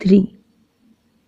3।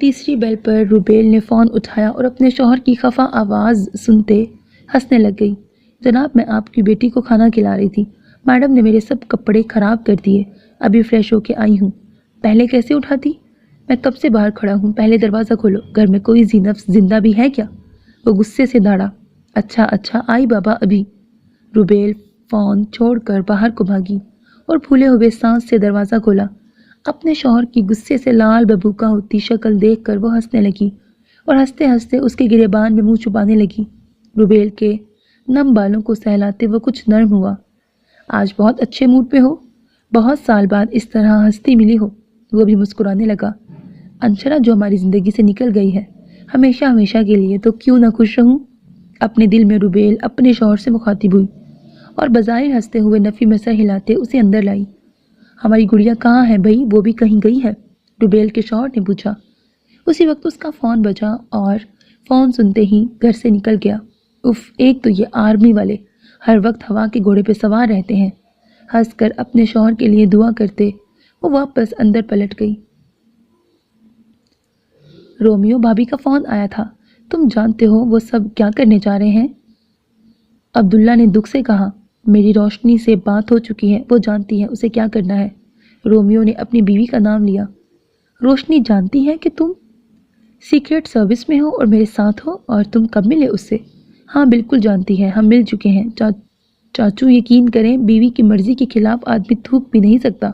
تیسری بیل پر روبیل نے فون اٹھایا اور اپنے شوہر کی خفا آواز سنتے ہنسنے لگ گئی۔ جناب، میں آپ کی بیٹی کو کھانا کھلا رہی تھی۔ میڈم نے میرے سب کپڑے خراب کر دیے، ابھی فریش ہو کے آئی ہوں۔ پہلے کیسے اٹھاتی؟ میں کب سے باہر کھڑا ہوں، پہلے دروازہ کھولو، گھر میں کوئی نفس زندہ بھی ہے کیا؟ وہ غصے سے دھاڑا۔ اچھا آئی بابا ابھی۔ روبیل فون چھوڑ کر باہر کو بھاگی اور پھولے ہوئے سانس سے دروازہ کھولا۔ اپنے شوہر کی غصے سے لال ببوکا ہوتی شکل دیکھ کر وہ ہنسنے لگی اور ہنستے ہنستے اس کے گریبان میں منہ چھپانے لگی۔ روبیل کے نم بالوں کو سہلاتے وہ کچھ نرم ہوا۔ آج بہت اچھے موڈ پہ ہو، بہت سال بعد اس طرح ہنستی ملی ہو۔ وہ بھی مسکرانے لگا۔ انشرا جو ہماری زندگی سے نکل گئی ہے ہمیشہ کے لیے، تو کیوں نہ خوش رہوں؟ اپنے دل میں روبیل اپنے شوہر سے مخاطب ہوئی اور بظاہر ہنستے ہوئے نفی میں سر ہلاتے اسے اندر لائی۔ ہماری گڑیا کہاں ہے بھائی؟ وہ بھی کہیں گئی ہے؟ روبیل کے شوہر نے پوچھا۔ اسی وقت اس کا فون بجا اور فون سنتے ہی گھر سے نکل گیا۔ ایک تو یہ آرمی والے ہر وقت ہوا کے گھوڑے پہ سوار رہتے ہیں۔ ہنس کر اپنے شوہر کے لیے دعا کرتے وہ واپس اندر پلٹ گئی۔ رومیو، بھابھی کا فون آیا تھا، تم جانتے ہو وہ سب کیا کرنے جا رہے ہیں؟ عبداللہ نے دکھ سے کہا۔ میری روشنی سے بات ہو چکی ہے، وہ جانتی ہے اسے کیا کرنا ہے۔ رومیو نے اپنی بیوی کا نام لیا۔ روشنی جانتی ہے کہ تم سیکرٹ سروس میں ہو اور میرے ساتھ ہو، اور تم کب ملے اس سے؟ ہاں بالکل جانتی ہے، ہم مل چکے ہیں۔ چاچو یقین کریں، بیوی کی مرضی کے خلاف آدمی تھوک بھی نہیں سکتا۔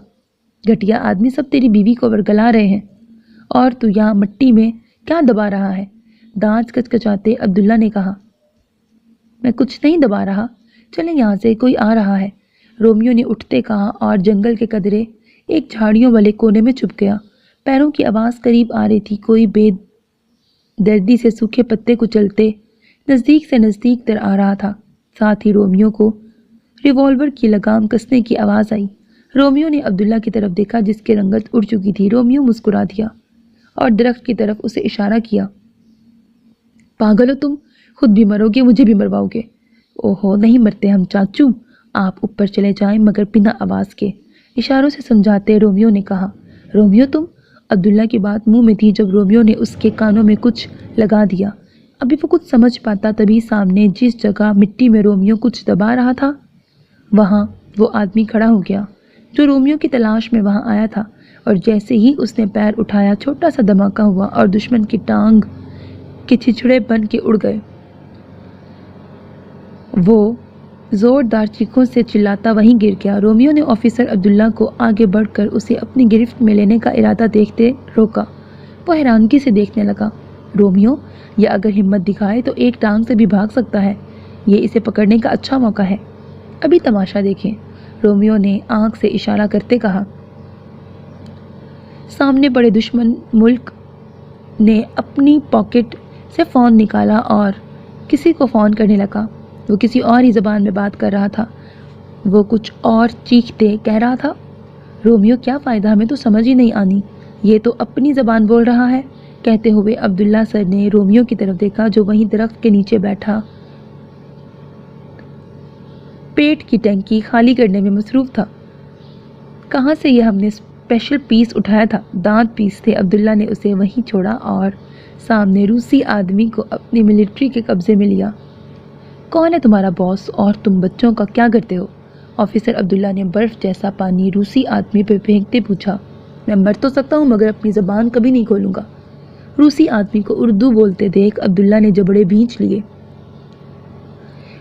گھٹیا آدمی سب تیری بیوی کو ورگلا رہے ہیں، اور تو یہاں مٹی میں کیا دبا رہا ہے؟ دانت کچکچاتے عبداللہ نے کہا۔ میں کچھ نہیں دبا رہا، چلیں یہاں سے، کوئی آ رہا ہے، رومیو نے اٹھتے کہا اور جنگل کے قدرے ایک جھاڑیوں والے کونے میں چھپ گیا۔ پیروں کی آواز قریب آ رہی تھی، کوئی بے دردی سے سوکھے پتے کچلتے نزدیک سے نزدیک تر آ رہا تھا۔ ساتھ ہی رومیو کو ریوالور کی لگام کسنے کی آواز آئی۔ رومیو نے عبداللہ کی طرف دیکھا جس کی رنگت اڑ چکی تھی۔ رومیو مسکرا دیا اور درخت کی طرف اسے اشارہ کیا۔ پاگل ہو تم، خود بھی مرو گے، مجھے بھی مرواؤ گے۔ اوہو، نہیں مرتے ہم چاچو، آپ اوپر چلے جائیں مگر بنا آواز کے، اشاروں سے سمجھاتے رومیو نے کہا۔ رومیو تم؟ عبداللہ کی بات منہ میں تھی جب رومیو نے اس کے کانوں میں کچھ لگا دیا۔ ابھی وہ کچھ سمجھ پاتا تبھی سامنے جس جگہ مٹی میں رومیو کچھ دبا رہا تھا وہاں وہ آدمی کھڑا ہو گیا جو رومیو کی تلاش میں وہاں آیا تھا، اور جیسے ہی اس نے پیر اٹھایا چھوٹا سا دھماکہ ہوا اور دشمن کی ٹانگ کے چھچڑے بن کے اڑ گئے۔ وہ زوردار چیخوں سے چلاتا وہیں گر گیا۔ رومیو نے آفیسر عبداللہ کو آگے بڑھ کر اسے اپنی گرفت میں لینے کا ارادہ دیکھتے روکا۔ وہ حیرانگی سے دیکھنے لگا۔ رومیو، یہ اگر ہمت دکھائے تو ایک ٹانگ سے بھی بھاگ سکتا ہے، یہ اسے پکڑنے کا اچھا موقع ہے، ابھی تماشا دیکھیں، رومیو نے آنکھ سے اشارہ کرتے کہا۔ سامنے پڑے دشمن ملک نے اپنی پاکٹ سے فون نکالا اور کسی کو فون کرنے لگا۔ وہ کسی اور ہی زبان میں بات کر رہا تھا۔ وہ کچھ اور چیختے کہہ رہا تھا۔ رومیو، کیا فائدہ، ہمیں تو سمجھ ہی نہیں آنی، یہ تو اپنی زبان بول رہا ہے۔ کہتے ہوئے عبداللہ سر نے رومیو کی طرف دیکھا جو وہیں درخت کے نیچے بیٹھا پیٹ کی ٹینکی خالی کرنے میں مصروف تھا۔ کہاں سے یہ ہم نے اسپیشل پیس اٹھایا تھا؟ دانت پیستے عبداللہ نے اسے وہیں چھوڑا اور سامنے روسی آدمی کو اپنی ملٹری کے قبضے میں لیا۔ کون ہے تمہارا باس اور تم بچوں کا کیا کرتے ہو؟ آفیسر عبداللہ نے برف جیسا پانی روسی آدمی پہ پھینکتے پوچھا۔ میں مر تو سکتا ہوں مگر اپنی زبان کبھی نہیں کھولوں گا۔ روسی آدمی کو اردو بولتے دیکھ عبداللہ نے جبڑے بھینچ لیے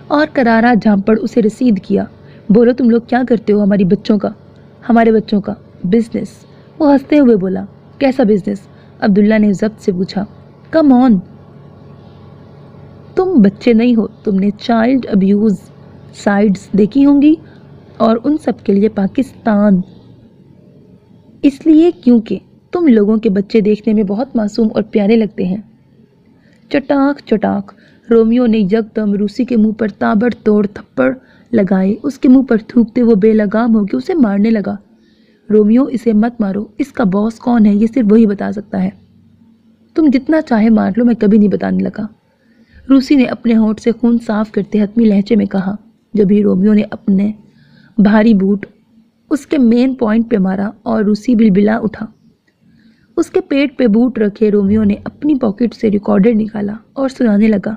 اور کرارا جھانپڑ اسے رسید کیا۔ بولو تم لوگ کیا کرتے ہو ہماری بچوں کا؟ ہمارے بچوں کا بزنس، وہ ہنستے ہوئے بولا۔ کیسا بزنس؟ عبداللہ نے ضبط سے پوچھا۔ کم آن، تم بچے نہیں ہو، تم نے چائلڈ ابیوز سائٹس دیکھی ہوں گی، اور ان سب کے لیے پاکستان اس لیے کیونکہ تم لوگوں کے بچے دیکھنے میں بہت معصوم اور پیارے لگتے ہیں۔ چٹاک چٹاک، رومیو نے یکدم روسی کے منہ پر تابڑ توڑ تھپڑ لگائے۔ اس کے منہ پر تھوکتے وہ بے لگام ہو کے اسے مارنے لگا۔ رومیو، اسے مت مارو، اس کا باس کون ہے یہ صرف وہی بتا سکتا ہے۔ تم جتنا چاہے مار لو، میں کبھی نہیں بتانے لگا۔ روسی نے اپنے ہونٹ سے خون صاف کرتے حتمی لہجے میں کہا۔ جبھی رومیو نے اپنے بھاری بوٹ اس کے مین پوائنٹ پہ مارا اور روسی بلبلا اٹھا۔ اس کے پیٹ پہ بوٹ رکھے رومیو نے اپنی پاکٹ سے ریکارڈر نکالا اور سنانے لگا۔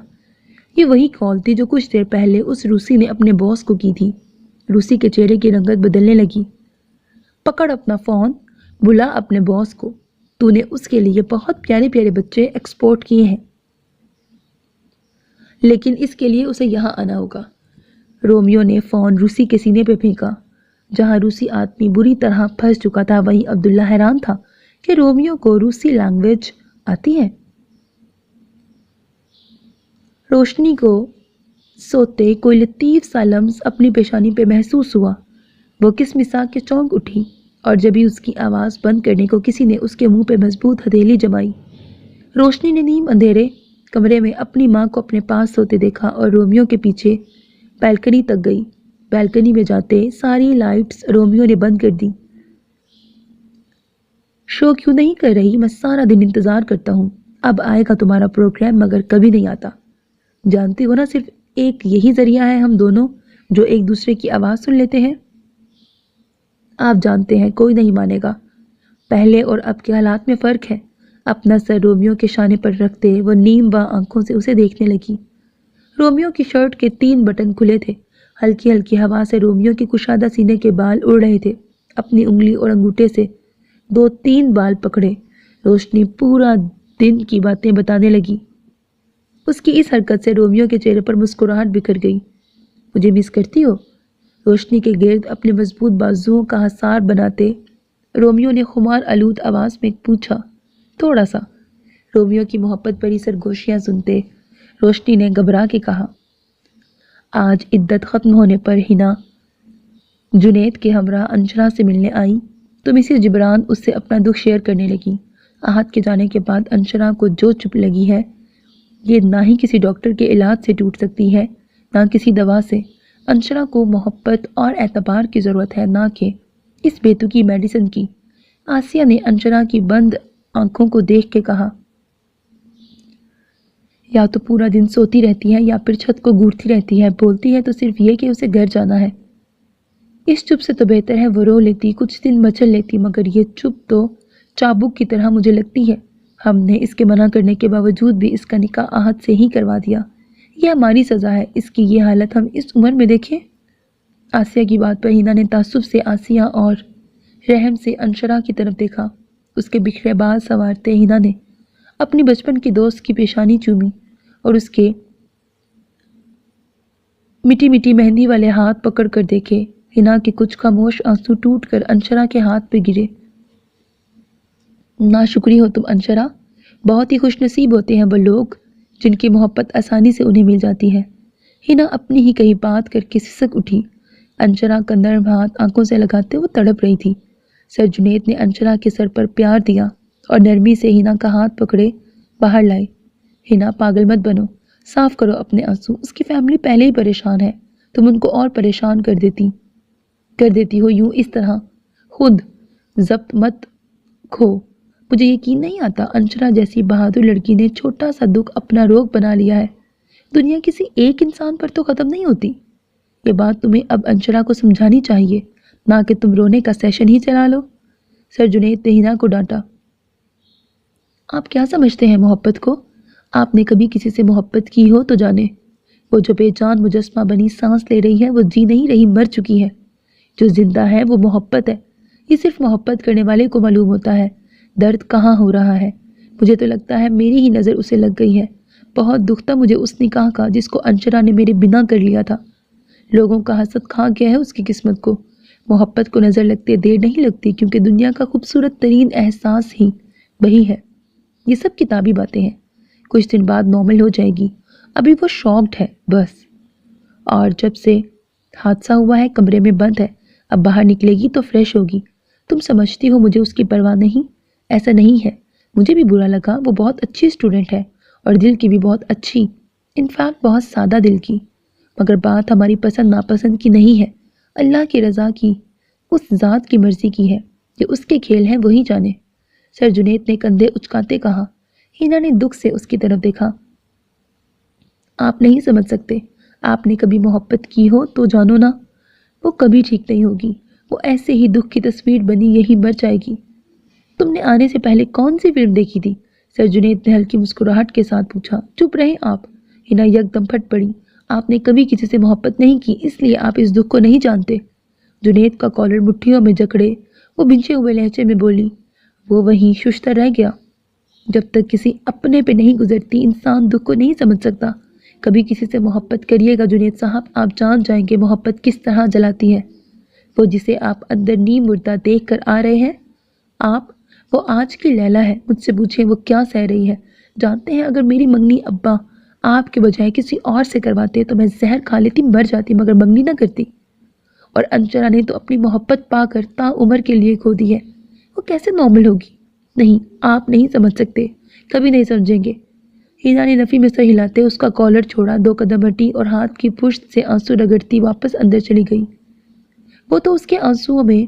یہ وہی کال تھی جو کچھ دیر پہلے اس روسی نے اپنے باس کو کی تھی۔ روسی کے چہرے کی رنگت بدلنے لگی۔ پکڑ اپنا فون، بلا اپنے باس کو، تو نے اس کے لیے بہت پیارے پیارے بچے ایکسپورٹ کیے ہیں، لیکن اس کے لیے اسے یہاں آنا ہوگا۔ رومیو نے فون روسی کے سینے پہ پھینکا۔ جہاں روسی آدمی بری طرح پھنس چکا تھا وہیں عبداللہ حیران تھا کہ رومیو کو روسی لینگویج آتی ہے۔ روشنی کو سوتے کوئی لطیف سا لمس اپنی پیشانی پہ محسوس ہوا۔ وہ کسمسا کے چونک اٹھی اور جبھی اس کی آواز بند کرنے کو کسی نے اس کے منہ پہ مضبوط ہتھیلی جمائی۔ روشنی نے نیم اندھیرے کمرے میں اپنی ماں کو اپنے پاس سوتے دیکھا اور رومیو کے پیچھے بیلکنی تک گئی۔ بیلکنی میں جاتے ساری لائٹس رومیو نے بند کر دی۔ شو کیوں نہیں کر رہی؟ میں سارا دن انتظار کرتا ہوں۔ اب آئے گا تمہارا پروگرام مگر کبھی نہیں آتا۔ جانتی ہو نا صرف ایک یہی ذریعہ ہے ہم دونوں جو ایک دوسرے کی آواز سن لیتے ہیں۔ آپ جانتے ہیں کوئی نہیں مانے گا۔ پہلے اور اب کے حالات میں فرق ہے۔ اپنا سر رومیو کے شانے پر رکھتے وہ نیم باں آنکھوں سے اسے دیکھنے لگی۔ رومیو کی شرٹ کے 3 بٹن کھلے تھے۔ ہلکی ہلکی ہوا سے رومیو کے کشادہ سینے کے بال اڑ رہے تھے۔ اپنی انگلی اور انگوٹھے سے 2-3 بال پکڑے روشنی پورا دن کی باتیں بتانے لگی۔ اس کی اس حرکت سے رومیو کے چہرے پر مسکراہٹ بکھر گئی۔ مجھے مس کرتی ہو؟ روشنی کے گرد اپنے مضبوط بازوؤں کا حصار بناتے رومیو نے خمار آلود آواز میں پوچھا۔ تھوڑا سا۔ رومیو کی محبت بھری سرگوشیاں سنتے روشنی نے گھبرا کے کہا۔ آج عدت ختم ہونے پر ہنا جنید کے ہمراہ انشرا سے ملنے آئی تو مسز جبران اس سے اپنا دکھ شیئر کرنے لگی۔ احد کے جانے کے بعد انشرا کو جو چپ لگی ہے یہ نہ ہی کسی ڈاکٹر کے علاج سے ٹوٹ سکتی ہے نہ کسی دوا سے۔ انشرا کو محبت اور اعتبار کی ضرورت ہے نہ کہ اس بیتوکی میڈیسن کی۔ آسیہ نے انشرا کی بند آنکھوں کو دیکھ کے کہا، یا تو پورا دن سوتی رہتی ہے یا پھر چھت کو گھورتی رہتی ہے، بولتی ہے تو صرف یہ کہ اسے گھر جانا ہے۔ اس چپ سے تو بہتر ہے وہ رو لیتی، کچھ دن مچل لیتی، مگر یہ چپ تو چابک کی طرح مجھے لگتی ہے۔ ہم نے اس کے منع کرنے کے باوجود بھی اس کا نکاح احد سے ہی کروا دیا۔ یہ ہماری سزا ہے، اس کی یہ حالت ہم اس عمر میں دیکھیں۔ آسیہ کی بات پر ہینا نے تعصب سے آسیہ اور رحم سے انشرا کی طرف دیکھا۔ اس کے بکھرے بال سنوارتے ہینا نے اپنی بچپن کی دوست کی پیشانی چومی اور اس کے مٹی مٹی مہندی والے ہاتھ پکڑ کر دیکھے۔ ہینا کے کچھ خاموش آنسو ٹوٹ کر انشرا کے ہاتھ پہ گرے۔ ناشکری ہو تم انشرا، بہت ہی خوش نصیب ہوتے ہیں وہ لوگ جن کی محبت آسانی سے انہیں مل جاتی ہے۔ ہینا اپنی ہی کہیں بات کر کے سسک اٹھی۔ انشرا کا نرم ہاتھ آنکھوں سے لگاتے وہ تڑپ رہی تھی۔ سر جنید نے انشرا کے سر پر پیار دیا اور نرمی سے ہینا کا ہاتھ پکڑے باہر لائے۔ ہینا پاگل مت بنو، صاف کرو اپنے آنسو، اس کی فیملی پہلے ہی پریشان ہے، تم ان کو اور پریشان کر دیتی ہو یوں اس طرح، خود ضبط مت کھو۔ مجھے یقین نہیں آتا انشرا جیسی بہادر لڑکی نے چھوٹا سا دکھ اپنا روگ بنا لیا ہے۔ دنیا کسی ایک انسان پر تو ختم نہیں ہوتی۔ یہ بات تمہیں اب انشرا کو سمجھانی چاہیے، نہ کہ تم رونے کا سیشن ہی چلا لو۔ سر جنید نے ہینا کو ڈانٹا۔ آپ کیا سمجھتے ہیں محبت کو؟ آپ نے کبھی کسی سے محبت کی ہو تو جانے، وہ جو بے جان مجسمہ بنی سانس لے رہی ہے وہ جی نہیں رہی، مر چکی ہے۔ جو زندہ ہے وہ محبت ہے۔ یہ صرف محبت کرنے والے کو معلوم ہوتا ہے درد کہاں ہو رہا ہے۔ مجھے تو لگتا ہے میری ہی نظر اسے لگ گئی ہے۔ بہت دکھ تھا مجھے اس نکاح کا جس کو انشرا نے میرے بنا کر لیا تھا۔ لوگوں کا حسد کھا گیا ہے اس کی قسمت کو۔ محبت کو نظر لگتے دیر نہیں لگتی کیونکہ دنیا کا خوبصورت ترین احساس ہی وہی ہے۔ یہ سب کتابی باتیں ہیں، کچھ دن بعد نارمل ہو جائے گی، ابھی وہ شاکڈ ہے بس۔ اور جب سے حادثہ ہوا ہے کمرے میں بند ہے، اب باہر نکلے گی تو فریش ہوگی۔ تم سمجھتی ہو مجھے اس کی پرواہ نہیں؟ ایسا نہیں ہے، مجھے بھی برا لگا، وہ بہت اچھی اسٹوڈنٹ ہے اور دل کی بھی بہت اچھی، انفیکٹ بہت سادہ دل کی، مگر بات ہماری پسند ناپسند کی نہیں ہے، اللہ کی رضا کی، اس ذات کی مرضی کی ہے، جو اس کے کھیل ہیں وہی جانے۔ سر جنید نے کندھے اچکاتے کہا۔ ہینا نے دکھ سے اس کی طرف دیکھا۔ آپ نہیں سمجھ سکتے، آپ نے کبھی محبت کی ہو تو جانو نا، وہ کبھی ٹھیک نہیں ہوگی، وہ ایسے ہی دکھ کی تصویر بنی یہی مر جائے گی۔ تم نے آنے سے پہلے کون سی فلم دیکھی تھی؟ سر جنید نے ہلکی مسکراہٹ کے ساتھ پوچھا۔ چپ رہیں آپ، ہنا یک دم پھٹ پڑی۔ آپ نے کبھی کسی سے محبت نہیں کی، اس لیے آپ اس دکھ کو نہیں جانتے۔ جنید کا کالر مٹھیوں میں جکڑے وہ بھنچے ہوئے لہجے میں بولی۔ وہ وہیں ششتر رہ گیا۔ جب تک کسی اپنے پہ نہیں گزرتی انسان دکھ کو نہیں سمجھ سکتا۔ کبھی کسی سے محبت کریے گا جنید صاحب، آپ جان جائیں گے محبت کس طرح جلاتی ہے۔ وہ جسے آپ اندر نیم مردہ دیکھ کر آ رہے ہیں، وہ آج کی لیلا ہے۔ مجھ سے پوچھیں وہ کیا سہ رہی ہے۔ جانتے ہیں اگر میری منگنی ابا آپ کے بجائے کسی اور سے کرواتے تو میں زہر کھا لیتی، مر جاتی، مگر منگنی نہ کرتی۔ اور انشرا نے تو اپنی محبت پا کر تا عمر کے لیے کھو دی ہے، وہ کیسے نارمل ہوگی؟ نہیں، آپ نہیں سمجھ سکتے، کبھی نہیں سمجھیں گے۔ ہینا نے نفی میں سر ہلاتے اس کا کالر چھوڑا، 2 قدم ہٹی اور ہاتھ کی پشت سے آنسو رگڑتی واپس اندر چلی گئی۔ وہ تو اس کے آنسوؤں میں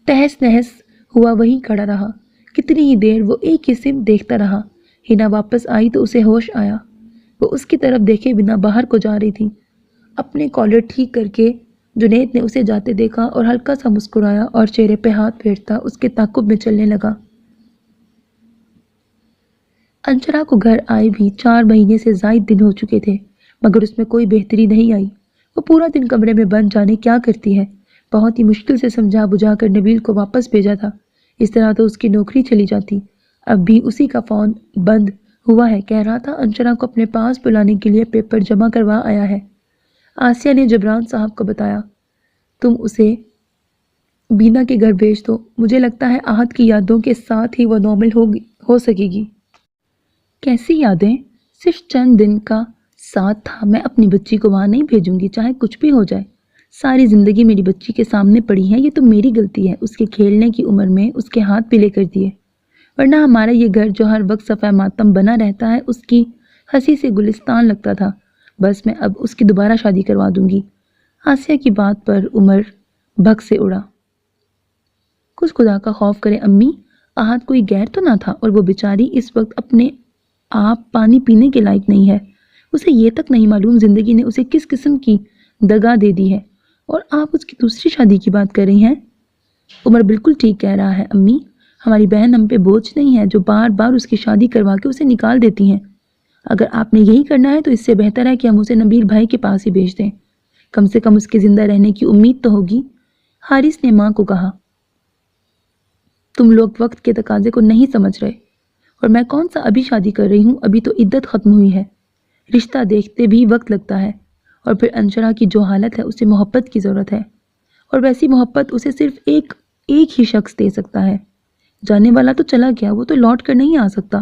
تہس نہس ہوا وہیں کھڑا رہا۔ کتنی ہی دیر وہ ایک ہی سمت دیکھتا رہا۔ ہینا واپس آئی تو اسے ہوش آیا۔ وہ اس کی طرف دیکھے بنا باہر کو جا رہی تھی۔ اپنے کالر ٹھیک کر کے جنید نے اسے جاتے دیکھا اور ہلکا سا مسکرایا اور چہرے پہ ہاتھ پھیرتا اس کے تعاقب میں چلنے لگا۔ انشرا کو گھر آئے بھی 4 مہینے سے زائد دن ہو چکے تھے، مگر اس میں کوئی بہتری نہیں آئی۔ وہ پورا دن کمرے میں بند جانے کیا کرتی ہے۔ بہت ہی مشکل سے سمجھا بجھا کر نبیل کو واپس بھیجا تھا، اس طرح تو اس کی نوکری چلی جاتی۔ اب بھی اسی کا فون بند ہوا ہے، کہہ رہا تھا انشرا کو اپنے پاس بلانے کے لیے پیپر جمع کروا آیا ہے۔ آسیہ نے جبران صاحب کو بتایا، تم اسے بینا کے گھر بھیج دو، مجھے لگتا ہے آہت کی یادوں کے ساتھ ہی وہ نارمل ہو سکے گی۔ کیسی یادیں؟ صرف چند دن کا ساتھ تھا، میں اپنی بچی کو وہاں نہیں بھیجوں گی چاہے کچھ بھی ہو جائے۔ ساری زندگی میری بچی کے سامنے پڑی ہے، یہ تو میری غلطی ہے، اس کے کھیلنے کی عمر میں اس کے ہاتھ پیلے کر دیے، ورنہ ہمارا یہ گھر جو ہر وقت صفحہ ماتم بنا رہتا ہے اس کی ہنسی سے گلستان لگتا تھا۔ بس میں اب اس کی دوبارہ شادی کروا دوں گی۔ آسیہ کی بات پر عمر بھگ سے اڑا۔ کچھ خدا کا خوف کرے امی، آہت کوئی غیر تو نہ تھا، اور وہ بیچاری اس وقت اپنے آپ پانی پینے کے لائق نہیں ہے۔ اسے یہ تک نہیں معلوم زندگی نے اسے کس قسم کی دگا دے دی ہے، اور آپ اس کی دوسری شادی کی بات کر رہی ہیں۔ عمر بالکل ٹھیک کہہ رہا ہے امی، ہماری بہن ہم پہ بوجھ نہیں ہے جو بار بار اس کی شادی کروا کے اسے نکال دیتی ہیں۔ اگر آپ نے یہی کرنا ہے تو اس سے بہتر ہے کہ ہم اسے نبیل بھائی کے پاس ہی بھیج دیں، کم سے کم اس کے زندہ رہنے کی امید تو ہوگی۔ حارث نے ماں کو کہا، تم لوگ وقت کے تقاضے کو نہیں سمجھ رہے، اور میں کون سا ابھی شادی کر رہی ہوں، ابھی تو عدت ختم ہوئی ہے، رشتہ دیکھتے بھی وقت لگتا ہے، اور پھر انشرا کی جو حالت ہے اسے محبت کی ضرورت ہے، اور ویسی محبت اسے صرف ایک ہی شخص دے سکتا ہے۔ جانے والا تو چلا گیا، وہ تو لوٹ کر نہیں آ سکتا،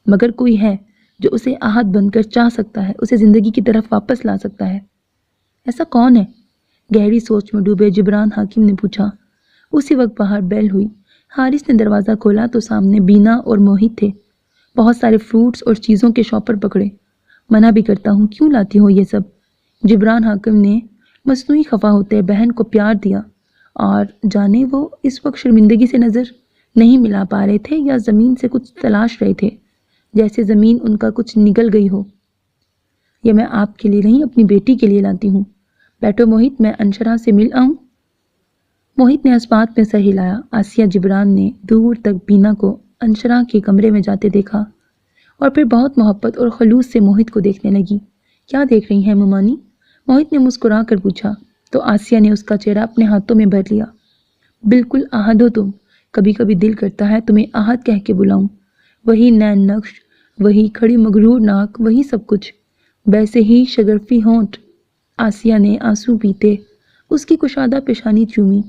مگر کوئی ہے جو اسے آہت بن کر چاہ سکتا ہے، اسے زندگی کی طرف واپس لا سکتا ہے۔ ایسا کون ہے؟ گہری سوچ میں ڈوبے جبران حاکم نے پوچھا۔ اسی وقت باہر بیل ہوئی۔ حارث نے دروازہ کھولا تو سامنے بینا اور موہت تھے۔ بہت سارے فروٹس اور چیزوں کے شاپر پکڑے۔ منع بھی کرتا ہوں، کیوں لاتی ہو یہ سب؟ جبران حاکم نے مصنوعی خفا ہوتے بہن کو پیار دیا، اور جانے وہ اس وقت شرمندگی سے نظر نہیں ملا پا رہے تھے یا زمین سے کچھ تلاش رہے تھے، جیسے زمین ان کا کچھ نگل گئی ہو۔ یہ میں آپ کے لیے نہیں اپنی بیٹی کے لیے لاتی ہوں۔ بیٹو موہت، میں انشرا سے مل آؤں؟ موہت نے اس بات میں سر ہلایا۔ آسیہ جبران نے دور تک بینا کو انشرا کے کمرے میں جاتے دیکھا، اور پھر بہت محبت اور خلوص سے موہت کو دیکھنے لگی۔ کیا دیکھ رہی ہیں ممانی؟ موہت نے مسکرا کر پوچھا تو آسیہ نے اس کا چہرہ اپنے ہاتھوں میں بھر لیا۔ بالکل آہد ہو تم، کبھی کبھی دل کرتا ہے تمہیں آہد کہہ کے بلاؤں۔ وہی نین نقش، وہی کھڑی مغرور ناک، وہی سب کچھ، ویسے ہی شگرفی ہونٹ۔ آسیہ نے آنسو پیتے اس کی کشادہ پیشانی چومی۔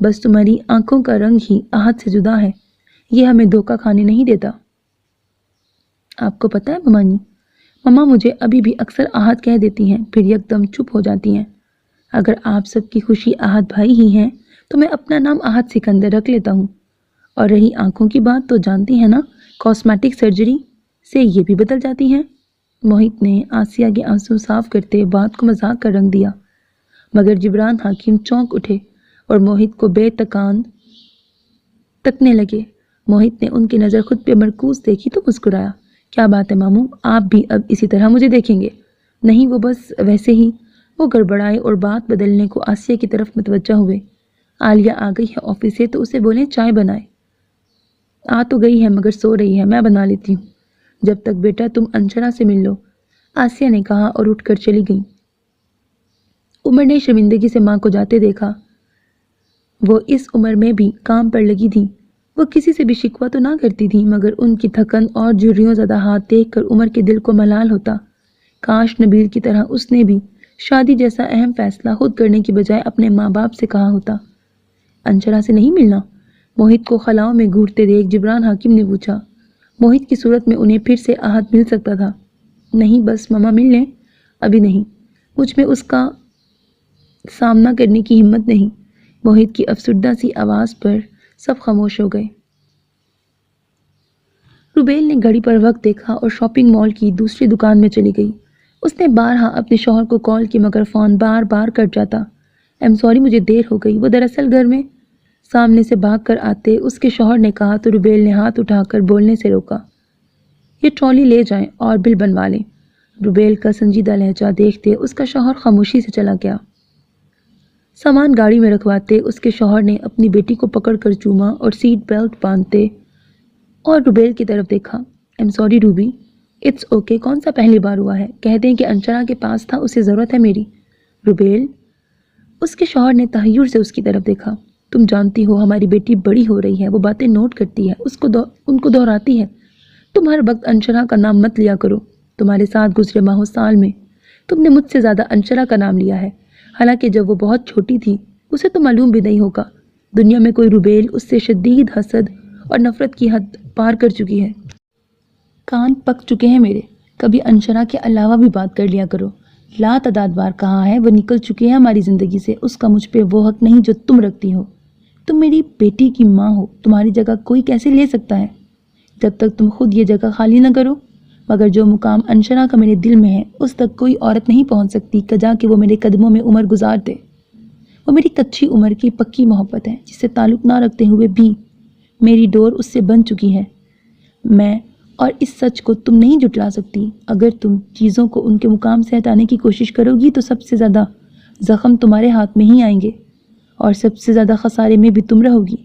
بس تمہاری آنکھوں کا رنگ ہی آہد سے جدا ہے، یہ ہمیں دھوکہ کھانے نہیں دیتا۔ آپ کو پتہ ہے ممانی، مما مجھے ابھی بھی اکثر آہد کہہ دیتی ہیں، پھر یکدم چپ ہو جاتی ہیں۔ اگر آپ سب کی خوشی آہد بھائی ہی ہیں تو میں اپنا نام آہد سکندر رکھ لیتا ہوں۔ اور رہی آنکھوں کی بات تو جانتی ہیں نا، کاسمیٹک سرجری سے یہ بھی بدل جاتی ہیں۔ موہت نے آسیہ کے آنسو صاف کرتے بات کو مذاق کا رنگ دیا، مگر جبران حاکم چونک اٹھے اور موہت کو بے تکان تکنے لگے۔ موہت نے ان کی نظر خود پہ مرکوز دیکھی تو مسکرایا۔ کیا بات ہے ماموں، آپ بھی اب اسی طرح مجھے دیکھیں گے؟ نہیں، وہ بس ویسے ہی۔ وہ گڑبڑائے اور بات بدلنے کو آسیہ کی طرف متوجہ ہوئے۔ عالیہ آ گئی ہے آفس سے تو اسے بولیں چائے بنائے۔ آ تو گئی ہے مگر سو رہی ہے، میں بنا لیتی ہوں، جب تک بیٹا تم انشرا سے مل لو، آسیہ نے کہا اور اٹھ کر چلی گئی۔ عمر نے شرمندگی سے ماں کو جاتے دیکھا۔ وہ اس عمر میں بھی کام پر لگی تھی۔ وہ کسی سے بھی شکوہ تو نہ کرتی تھی، مگر ان کی تھکن اور جھریوں زدہ ہاتھ دیکھ کر عمر کے دل کو ملال ہوتا۔ کاش نبیل کی طرح اس نے بھی شادی جیسا اہم فیصلہ خود کرنے کی بجائے اپنے ماں باپ سے کہا ہوتا۔ انشرا سے نہیں ملنا؟ موہت کو خلاؤں میں گھورتے دیکھ جبران حاکم نے پوچھا۔ موہت کی صورت میں انہیں پھر سے آہت مل سکتا تھا۔ نہیں بس ماما مل لیں، ابھی نہیں، مجھ میں اس کا سامنا کرنے کی ہمت نہیں۔ موہت کی افسردہ سی آواز پر سب خاموش ہو گئے۔ روبیل نے گھڑی پر وقت دیکھا اور شاپنگ مال کی دوسری دکان میں چلی گئی۔ اس نے بارہا اپنے شوہر کو کال کی مگر فون بار بار کٹ جاتا۔ ایم سوری مجھے دیر ہو گئی، وہ دراصل گھر میں۔ سامنے سے بھاگ کر آتے اس کے شوہر نے کہا تو روبیل نے ہاتھ اٹھا کر بولنے سے روکا۔ یہ ٹرالی لے جائیں اور بل بنوا لیں۔ روبیل کا سنجیدہ لہجہ دیکھتے اس کا شوہر خاموشی سے چلا گیا۔ سامان گاڑی میں رکھواتے اس کے شوہر نے اپنی بیٹی کو پکڑ کر چوما اور سیٹ بیلٹ باندھتے اور روبیل کی طرف دیکھا۔ I'm sorry Ruby, it's okay, کون سا پہلی بار ہوا ہے، کہہ دیں کہ انشرا کے پاس تھا، اسے ضرورت ہے میری۔ روبیل، اس کے شوہر نے تحیر سے اس کی طرف دیکھا۔ تم جانتی ہو ہماری بیٹی بڑی ہو رہی ہے، وہ باتیں نوٹ کرتی ہے، ان کو دہراتی ہے۔ تم ہر وقت انشرا کا نام مت لیا کرو۔ تمہارے ساتھ گزرے ماہوں سال میں تم نے مجھ سے زیادہ انشرا کا نام لیا ہے، حالانکہ جب وہ بہت چھوٹی تھی اسے تو معلوم بھی نہیں ہوگا۔ دنیا میں کوئی روبیل اس سے شدید حسد اور نفرت کی حد پار کر چکی ہے۔ کان پک چکے ہیں میرے، کبھی انشرا کے علاوہ بھی بات کر لیا کرو۔ لا تعداد بار کہا ہے وہ نکل چکی ہے ہماری زندگی سے، اس کا مجھ پہ وہ حق نہیں جو تم رکھتی ہو۔ تم میری بیٹی کی ماں ہو، تمہاری جگہ کوئی کیسے لے سکتا ہے جب تک تم خود یہ جگہ خالی نہ کرو؟ مگر جو مقام انشرا کا میرے دل میں ہے اس تک کوئی عورت نہیں پہنچ سکتی کجا کہ وہ میرے قدموں میں عمر گزار دے۔ وہ میری کچی عمر کی پکی محبت ہے جس سے تعلق نہ رکھتے ہوئے بھی میری ڈور اس سے بن چکی ہے۔ میں اور اس سچ کو تم نہیں جھٹلا سکتی۔ اگر تم چیزوں کو ان کے مقام سے ہٹانے کی کوشش کرو گی تو سب سے زیادہ زخم تمہارے ہاتھ میں ہی آئیں گے اور سب سے زیادہ خسارے میں بھی تم رہو گی۔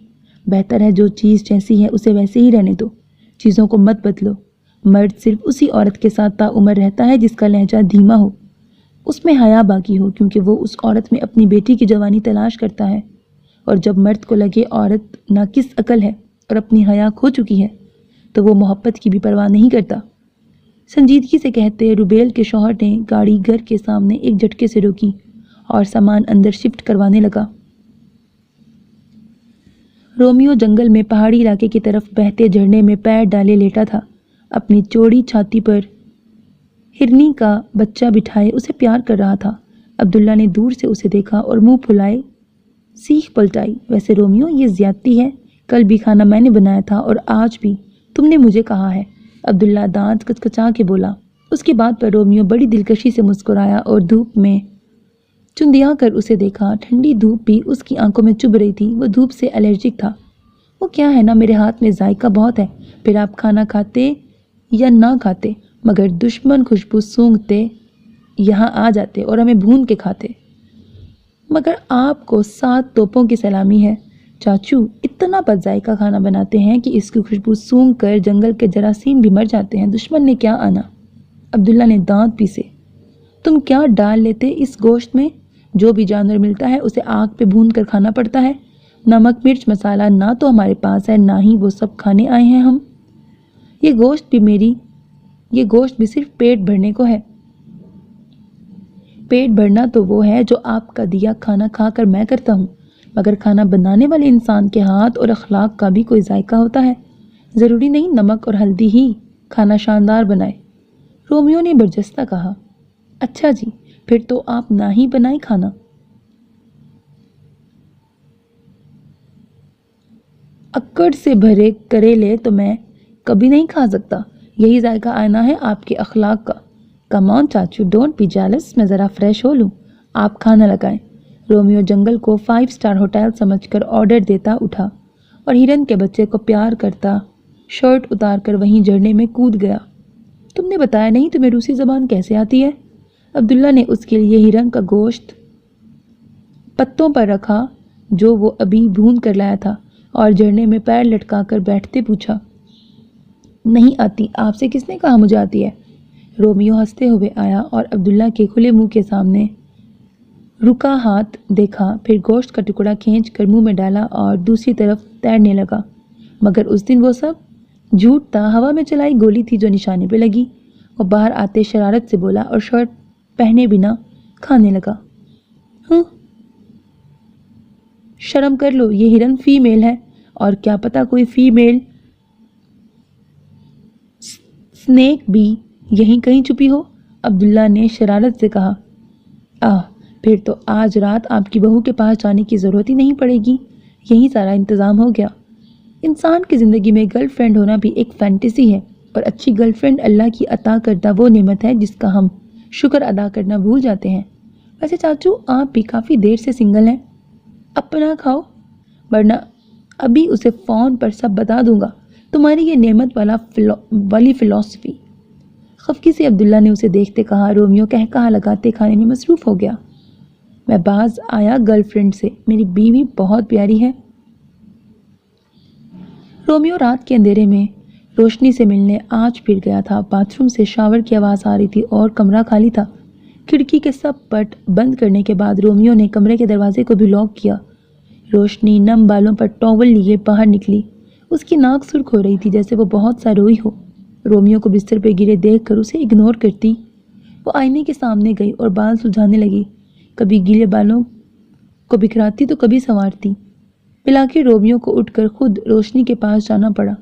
بہتر ہے جو چیز جیسی ہے اسے ویسے ہی رہنے دو، چیزوں کو مت بدلو۔ مرد صرف اسی عورت کے ساتھ تا عمر رہتا ہے جس کا لہجہ دھیما ہو، اس میں حیا باقی ہو، کیونکہ وہ اس عورت میں اپنی بیٹی کی جوانی تلاش کرتا ہے۔ اور جب مرد کو لگے عورت ناقص عقل ہے اور اپنی حیا کھو چکی ہے تو وہ محبت کی بھی پرواہ نہیں کرتا۔ سنجیدگی سے کہتے روبیل کے شوہر نے گاڑی گھر کے سامنے ایک جھٹکے سے روکی اور سامان اندر شفٹ کروانے لگا۔ رومیو جنگل میں پہاڑی علاقے کی طرف بہتے جھرنے میں پیر ڈالے لیٹا تھا، اپنی چوڑی چھاتی پر ہرنی کا بچہ بٹھائے اسے پیار کر رہا تھا۔ عبداللہ نے دور سے اسے دیکھا اور منہ پھلائے سیخ پلٹائی۔ ویسے رومیو یہ زیادتی ہے، کل بھی کھانا میں نے بنایا تھا اور آج بھی تم نے مجھے کہا ہے، عبداللہ دانت کچکچا کے بولا۔ اس کی بات پر رومیو بڑی دلکشی سے مسکرایا اور دھوپ میں چندیا کر اسے دیکھا۔ ٹھنڈی دھوپ بھی اس کی آنکھوں میں چبھ رہی تھی، وہ دھوپ سے الرجک تھا۔ وہ کیا ہے نا، میرے ہاتھ میں ذائقہ بہت ہے، پھر آپ کھانا کھاتے یا نہ کھاتے مگر دشمن خوشبو سونگھتے یہاں آ جاتے اور ہمیں بھون کے کھاتے۔ مگر آپ کو 7 توپوں کی سلامی ہے چاچو، اتنا بد ذائقہ کھانا بناتے ہیں کہ اس کی خوشبو سونگھ کر جنگل کے جراثیم بھی مر جاتے ہیں، دشمن نے کیا آنا۔ عبداللہ نے دانت پیسے۔ تم کیا ڈال لیتے اس گوشت میں؟ جو بھی جانور ملتا ہے اسے آگ پہ بھون کر کھانا پڑتا ہے۔ نمک مرچ مسالہ نہ تو ہمارے پاس ہے نہ ہی وہ سب کھانے آئے ہیں ہم۔ یہ گوشت بھی صرف پیٹ بھرنے کو ہے۔ پیٹ بھرنا تو وہ ہے جو آپ کا دیا کھانا کھا کر میں کرتا ہوں، مگر کھانا بنانے والے انسان کے ہاتھ اور اخلاق کا بھی کوئی ذائقہ ہوتا ہے۔ ضروری نہیں نمک اور ہلدی ہی کھانا شاندار بنائے۔ رومیو نے برجستہ کہا۔ اچھا جی، پھر تو آپ نہ ہی بنائیں کھانا۔ اکڑ سے بھرے کریلے تو میں کبھی نہیں کھا سکتا، یہی ذائقہ آنا ہے آپ کے اخلاق کا۔ کم آن چاچو، ڈونٹ بی جیلس، میں ذرا فریش ہو لوں، آپ کھانا لگائیں۔ رومیو جنگل کو 5 اسٹار ہوٹل سمجھ کر آرڈر دیتا اٹھا اور ہرن کے بچے کو پیار کرتا شرٹ اتار کر وہیں جھرنے میں کود گیا۔ تم نے بتایا نہیں تمہیں روسی زبان کیسے آتی ہے؟ عبداللہ نے اس کے لیے ہرن کا گوشت پتوں پر رکھا جو وہ ابھی بھون کر لایا تھا اور جھرنے میں پیر لٹکا کر بیٹھتے پوچھا، نہیں آتی؟ آپ سے کس نے کہا مجھے آتی ہے؟ رومیو ہنستے ہوئے آیا اور عبداللہ کے کھلے منہ کے سامنے رکا ہاتھ دیکھا، پھر گوشت کا ٹکڑا کھینچ کر منہ میں ڈالا اور دوسری طرف تیرنے لگا۔ مگر اس دن وہ سب جھوٹ تھا، ہوا میں چلائی گولی تھی جو نشانے پہ لگی۔ وہ باہر آتے شرارت سے بولا اور شرٹ پہنے بنا کھانے لگا۔ ہاں، شرم کر لو، یہ ہرن فیمیل ہے، اور کیا پتا کوئی فیمیل سنیک بھی یہیں کہیں چھپی ہو، عبداللہ نے شرارت سے کہا۔ پھر تو آج رات آپ کی بہو کے پاس جانے کی ضرورت ہی نہیں پڑے گی، یہیں سارا انتظام ہو گیا۔ انسان کی زندگی میں گرل فرینڈ ہونا بھی ایک فینٹیسی ہے، اور اچھی گرل فرینڈ اللہ کی عطا کردہ وہ نعمت ہے جس کا ہم شکر ادا کرنا بھول جاتے ہیں۔ ویسے چاچو، آپ بھی کافی دیر سے سنگل ہیں، اپنا کھاؤ، ورنہ ابھی اسے فون پر سب بتا دوں گا، تمہاری یہ نعمت والی فلسفی۔ خفگی سے عبداللہ نے اسے دیکھتے کہا۔ رومیو کہا لگاتے کھانے میں مصروف ہو گیا۔ میں باز آیا گرل فرینڈ سے، میری بیوی بہت پیاری ہے۔ رومیو رات کے اندھیرے میں روشنی سے ملنے آج پھر گیا تھا۔ باتھ روم سے شاور کی آواز آ رہی تھی اور کمرہ خالی تھا۔ کھڑکی کے سب پٹ بند کرنے کے بعد رومیو نے کمرے کے دروازے کو بھی لاک کیا۔ روشنی نم بالوں پر ٹاول لیے باہر نکلی۔ اس کی ناک سرخ ہو رہی تھی جیسے وہ بہت سا روئی ہو۔ رومیو کو بستر پہ گرے دیکھ کر اسے اگنور کرتی وہ آئینے کے سامنے گئی اور بال سلجھانے لگی، کبھی گیلے بالوں کو بکھراتی تو کبھی سنوارتی۔ بلاخر رومیو کو اٹھ کر خود روشنی کے پاس جانا پڑا۔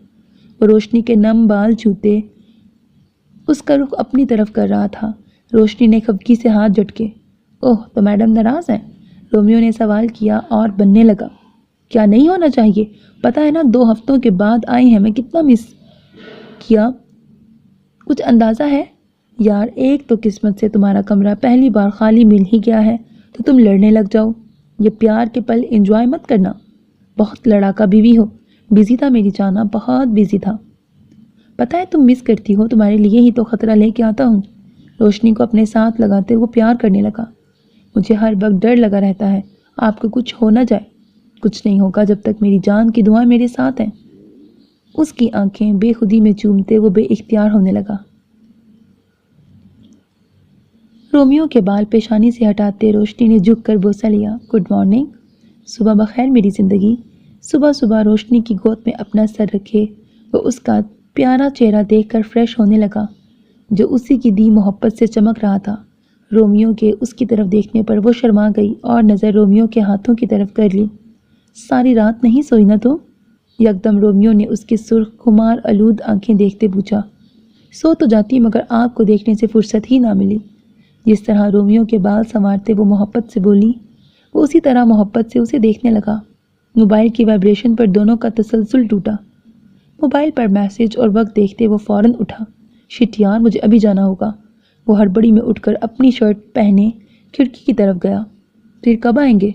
وہ روشنی کے نم بال چھوتے اس کا رخ اپنی طرف کر رہا تھا۔ روشنی نے خفگی سے ہاتھ جھٹکے۔ اوہ، تو میڈم ناراض ہیں؟ رومیو نے سوال کیا اور بننے لگا۔ کیا نہیں ہونا چاہیے؟ پتا ہے نا 2 ہفتوں کے بعد آئی ہیں، میں کتنا مس کیا، کچھ اندازہ ہے؟ یار، ایک تو قسمت سے تمہارا کمرہ پہلی بار خالی مل ہی گیا ہے تو تم لڑنے لگ جاؤ۔ یہ پیار کے پل انجوائے مت کرنا۔ بہت لڑاکا بیوی ہو۔ بزی تھا میری جانا، بہت بزی تھا۔ پتہ ہے تم مس کرتی ہو، تمہارے لیے ہی تو خطرہ لے کے آتا ہوں۔ روشنی کو اپنے ساتھ لگاتے وہ پیار کرنے لگا۔ مجھے ہر وقت ڈر لگا رہتا ہے آپ کو کچھ ہو نہ جائے۔ کچھ نہیں ہوگا جب تک میری جان کی دعائیں میرے ساتھ ہیں۔ اس کی آنکھیں بے خودی میں چومتے وہ بے اختیار ہونے لگا۔ رومیو کے بال پیشانی سے ہٹاتے روشنی نے جھک کر بوسہ لیا۔ گڈ مارننگ، صبح بخیر میری زندگی۔ صبح صبح روشنی کی گود میں اپنا سر رکھے وہ اس کا پیارا چہرہ دیکھ کر فریش ہونے لگا جو اسی کی دی محبت سے چمک رہا تھا۔ رومیو کے اس کی طرف دیکھنے پر وہ شرما گئی اور نظر رومیو کے ہاتھوں کی طرف کر لی۔ ساری رات نہیں سوئی نہ تو؟ یکدم رومیو نے اس کی سرخ خمار آلود آنکھیں دیکھتے پوچھا۔ سو تو جاتی مگر آپ کو دیکھنے سے فرصت ہی نہ ملی۔ جس طرح رومیو کے بال سنوارتے وہ محبت سے بولی، وہ اسی طرح محبت سے اسے دیکھنے لگا۔ موبائل کی وائبریشن پر دونوں کا تسلسل ٹوٹا۔ موبائل پر میسج اور وقت دیکھتے وہ فوراً اٹھا۔ شٹ یار، مجھے ابھی جانا ہوگا۔ وہ ہڑبڑی میں اٹھ کر اپنی شرٹ پہنے کھڑکی کی طرف گیا۔ پھر کب آئیں گے؟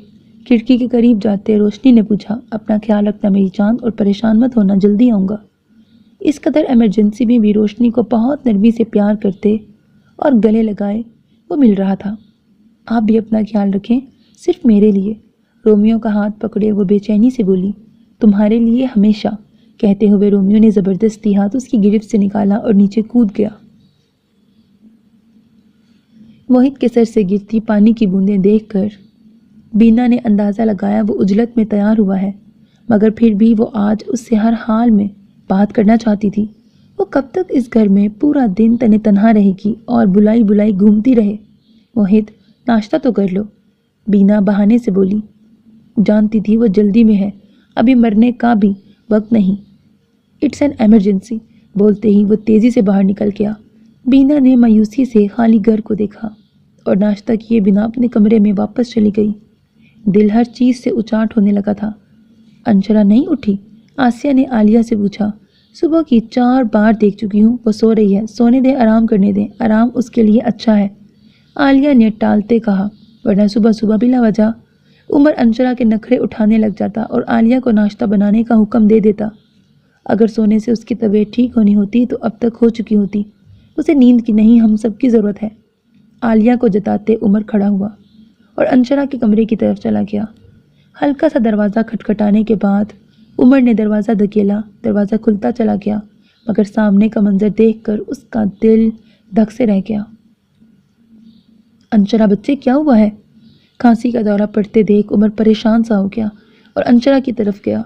کھڑکی کے قریب جاتے روشنی نے پوچھا۔ اپنا خیال رکھنا میری جان، اور پریشان مت ہونا، جلدی آؤں گا۔ اس قدر ایمرجنسی میں بھی روشنی کو بہت نرمی سے پیار کرتے اور گلے لگائے وہ مل رہا تھا۔ آپ بھی اپنا خیال رکھیں، صرف میرے لیے۔ رومیو کا ہاتھ پکڑے وہ بے چینی سے بولی۔ تمہارے لیے ہمیشہ، کہتے ہوئے رومیو نے زبردستی ہاتھ اس کی گرفت سے نکالا اور نیچے کود گیا۔ موہت کے سر سے گرتی پانی کی بوندیں دیکھ کر بینا نے اندازہ لگایا وہ عجلت میں تیار ہوا ہے، مگر پھر بھی وہ آج اس سے ہر حال میں بات کرنا چاہتی تھی۔ وہ کب تک اس گھر میں پورا دن تنہے تنہا رہے گی اور بلائی بلائی گھومتی رہے؟ موہت، ناشتہ تو کر لو، بینا بہانے سے بولی۔ جانتی تھی وہ جلدی میں ہے، ابھی مرنے کا بھی وقت نہیں۔ اٹس این ایمرجنسی، بولتے ہی وہ تیزی سے باہر نکل گیا۔ بینا نے مایوسی سے خالی گھر کو دیکھا اور ناشتہ کیے بنا اپنے کمرے میں واپس چلی گئی۔ دل ہر چیز سے اچاٹ ہونے لگا تھا۔ انشرا نہیں اٹھی؟ آسیہ نے عالیہ سے پوچھا۔ صبح کی 4 بار دیکھ چکی ہوں، وہ سو رہی ہے، سونے دیں، آرام کرنے دیں، آرام اس کے لیے اچھا ہے، عالیہ نے ٹالتے کہا، ورنہ صبح صبح بلا وجہ عمر انشرا کے نخرے اٹھانے لگ جاتا اور عالیہ کو ناشتہ بنانے کا حکم دے دیتا۔ اگر سونے سے اس کی طبیعت ٹھیک ہونی ہوتی تو اب تک ہو چکی ہوتی۔ اسے نیند کی نہیں، ہم سب کی ضرورت ہے۔ عالیہ کو جتاتے عمر کھڑا ہوا اور انشرا کے کمرے کی طرف چلا گیا۔ ہلکا سا دروازہ کھٹکھٹانے کے بعد عمر نے دروازہ دھکیلا، دروازہ کھلتا چلا گیا، مگر سامنے کا منظر دیکھ کر اس کا دل دھک سے رہ گیا۔ انشرا بچے کیا ہوا ہے؟ کھانسی کا دورہ پڑتے دیکھ عمر پریشان سا ہو گیا اور انشرا کی طرف گیا۔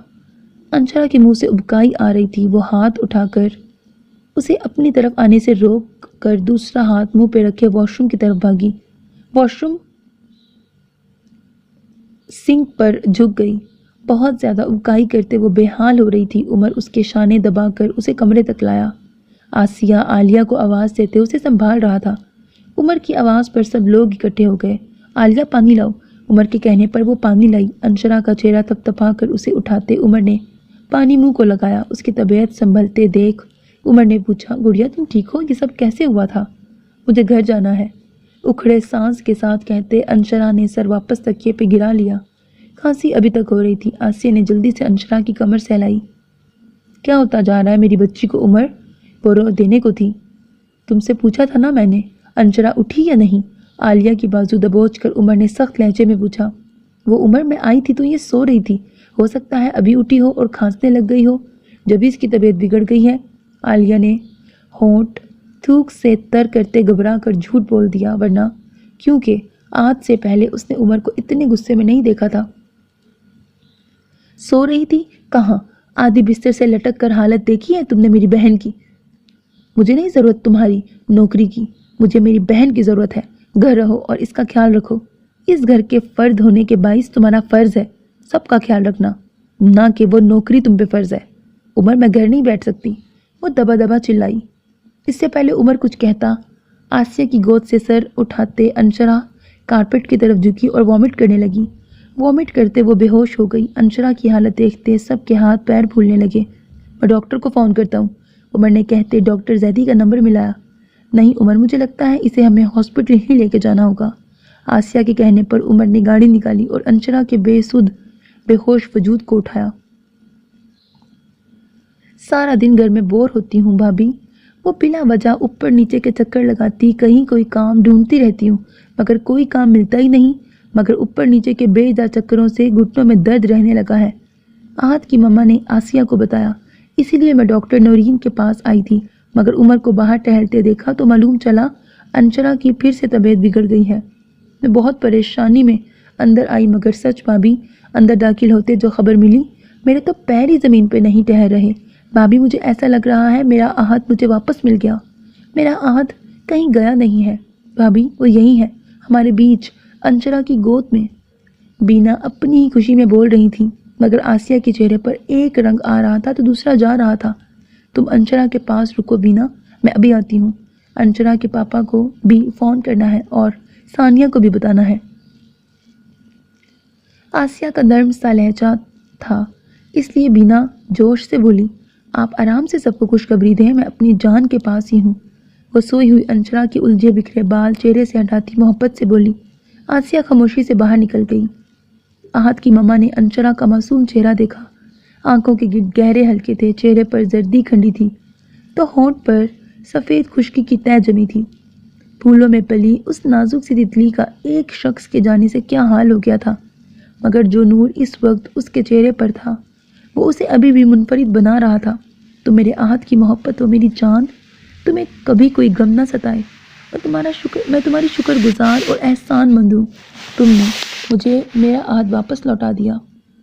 انشرا کے منہ سے ابکائی آ رہی تھی۔ وہ ہاتھ اٹھا کر اسے اپنی طرف آنے سے روک کر دوسرا ہاتھ منہ پہ رکھے واش روم کی طرف بھاگی۔ واش روم سنک پر جھک گئی۔ بہت زیادہ ابکائی کرتے وہ بے حال ہو رہی تھی۔ عمر اس کے شانے دبا کر اسے کمرے تک لایا۔ آسیہ عالیہ کو آواز دیتے اسے سنبھال رہا تھا۔ عمر کی آواز پر سب لوگ اکٹھے ہو گئے۔ عالیہ پانی لاؤ۔ عمر کے کہنے پر وہ پانی لائی۔ انشرا کا چہرہ تھپتھپا کر اسے اٹھاتے عمر نے پانی منہ کو لگایا۔ اس کی طبیعت سنبھلتے دیکھ عمر نے پوچھا، گڑیا تم ٹھیک ہو؟ یہ سب کیسے ہوا تھا؟ مجھے گھر جانا ہے، اکھڑے سانس کے ساتھ کہتے انشرا نے سر واپس تکیے پہ گرا لیا۔ کھانسی ابھی تک ہو رہی تھی۔ آسیہ نے جلدی سے انشرا کی کمر سہلائی۔ کیا ہوتا جا رہا ہے میری بچی کو عمر؟ وہ رو دینے کو تھی۔ تم سے پوچھا تھا نا میں نے، انشرا اٹھی یا نہیں؟ عالیہ کی بازو دبوچ کر عمر نے سخت لہجے میں پوچھا۔ وہ عمر میں آئی تھی تو یہ سو رہی تھی، ہو سکتا ہے ابھی اٹھی ہو اور کھانسنے لگ گئی ہو، جبھی اس کی طبیعت بگڑ گئی ہے۔ عالیہ نے ہونٹ تھوک سے تر کرتے گھبرا کر جھوٹ بول دیا، ورنہ کیونکہ آج سے پہلے اس نے عمر کو اتنے غصے میں نہیں دیکھا تھا۔ سو رہی تھی؟ کہاں؟ آدھی بستر سے لٹک کر حالت دیکھی ہے تم نے میری بہن کی؟ مجھے نہیں ضرورت تمہاری نوکری کی، مجھے میری بہن کی ضرورت ہے۔ گھر رہو اور اس کا خیال رکھو۔ اس گھر کے فرد ہونے کے باعث تمہارا فرض ہے سب کا خیال رکھنا، نہ کہ وہ نوکری تم پہ فرض ہے۔ عمر میں گھر نہیں بیٹھ سکتی، وہ دبا دبا چلائی۔ اس سے پہلے عمر کچھ کہتا، آسیہ کی گود سے سر اٹھاتے انشرا کارپیٹ کی طرف جھکی اور وامٹ کرنے لگی۔ وامٹ کرتے وہ بے ہوش ہو گئی۔ انشرا کی حالت دیکھتے سب کے ہاتھ پیر پھولنے لگے۔ میں ڈاکٹر کو فون کرتا ہوں، عمر نے کہتے ڈاکٹر زیدی کا نمبر ملایا۔ نہیں عمر، مجھے لگتا ہے اسے ہمیں ہاسپٹل ہی لے کے جانا ہوگا۔ آسیہ کے کہنے پر عمر نے گاڑی نکالی اور انشرا کے بے سدھ بے ہوش وجود کو اٹھایا۔ سارا دن گھر میں بور ہوتی ہوں بھابھی، وہ بلا وجہ اوپر نیچے کے چکر لگاتی، کہیں کوئی کام ڈھونڈتی رہتی ہوں مگر کوئی کام ملتا ہی نہیں، مگر اوپر نیچے کے بے جا چکروں سے گھٹنوں میں درد رہنے لگا ہے۔ آہت کی مما نے آسیہ کو بتایا، اسی لیے میں ڈاکٹر نورین کے پاس آئی تھی، مگر عمر کو باہر ٹہلتے دیکھا تو معلوم چلا انشرا کی پھر سے طبیعت بگڑ گئی ہے۔ میں بہت پریشانی میں اندر آئی، مگر سچ بھابھی اندر داخل ہوتے جو خبر ملی، میرے تو پیر ہی زمین پہ نہیں ٹہر رہے۔ بھابھی مجھے ایسا لگ رہا ہے میرا آہت مجھے واپس مل گیا۔ میرا آہت کہیں گیا نہیں ہے بھابھی، وہ یہی ہے ہمارے بیچ، انشرا کی گود میں۔ بینا اپنی ہی خوشی میں بول رہی تھی، مگر آسیہ کے چہرے پر ایک رنگ آ رہا تھا تو دوسرا جا رہا تھا۔ تم انشرا کے پاس رکو بینا، میں ابھی آتی ہوں۔ انشرا کے پاپا کو بھی فون کرنا ہے اور ثانیہ کو بھی بتانا ہے۔ آسیہ کا نرم سا لہجہ تھا، اس لیے بینا جوش سے بولی، آپ آرام سے سب کو خوشخبری دیں، میں اپنی جان کے پاس ہی ہوں۔ وہ سوئی ہوئی انشرا کے الجھے بکھرے بال چہرے سے ہٹاتی محبت سے بولی۔ آسیہ خاموشی سے باہر نکل گئی۔ آہت کی مما نے انشرا کا معصوم چہرہ دیکھا، آنکھوں کے گرد گہرے ہلکے تھے، چہرے پر زردی کھنڈی تھی تو ہونٹ پر سفید خشکی کی تہ جمی تھی۔ پھولوں میں پلی اس نازک سی تتلی کا ایک شخص کے جانے سے کیا حال ہو گیا تھا، مگر جو نور اس وقت اس کے چہرے پر تھا وہ اسے ابھی بھی منفرد بنا رہا تھا۔ تو میرے آہت کی محبت و میری جان، تمہیں کبھی کوئی غم نہ ستائے، میں تمہاری شکر گزار اور احسان مند ہوں، تم نے مجھے میرا آہت واپس لوٹا دیا۔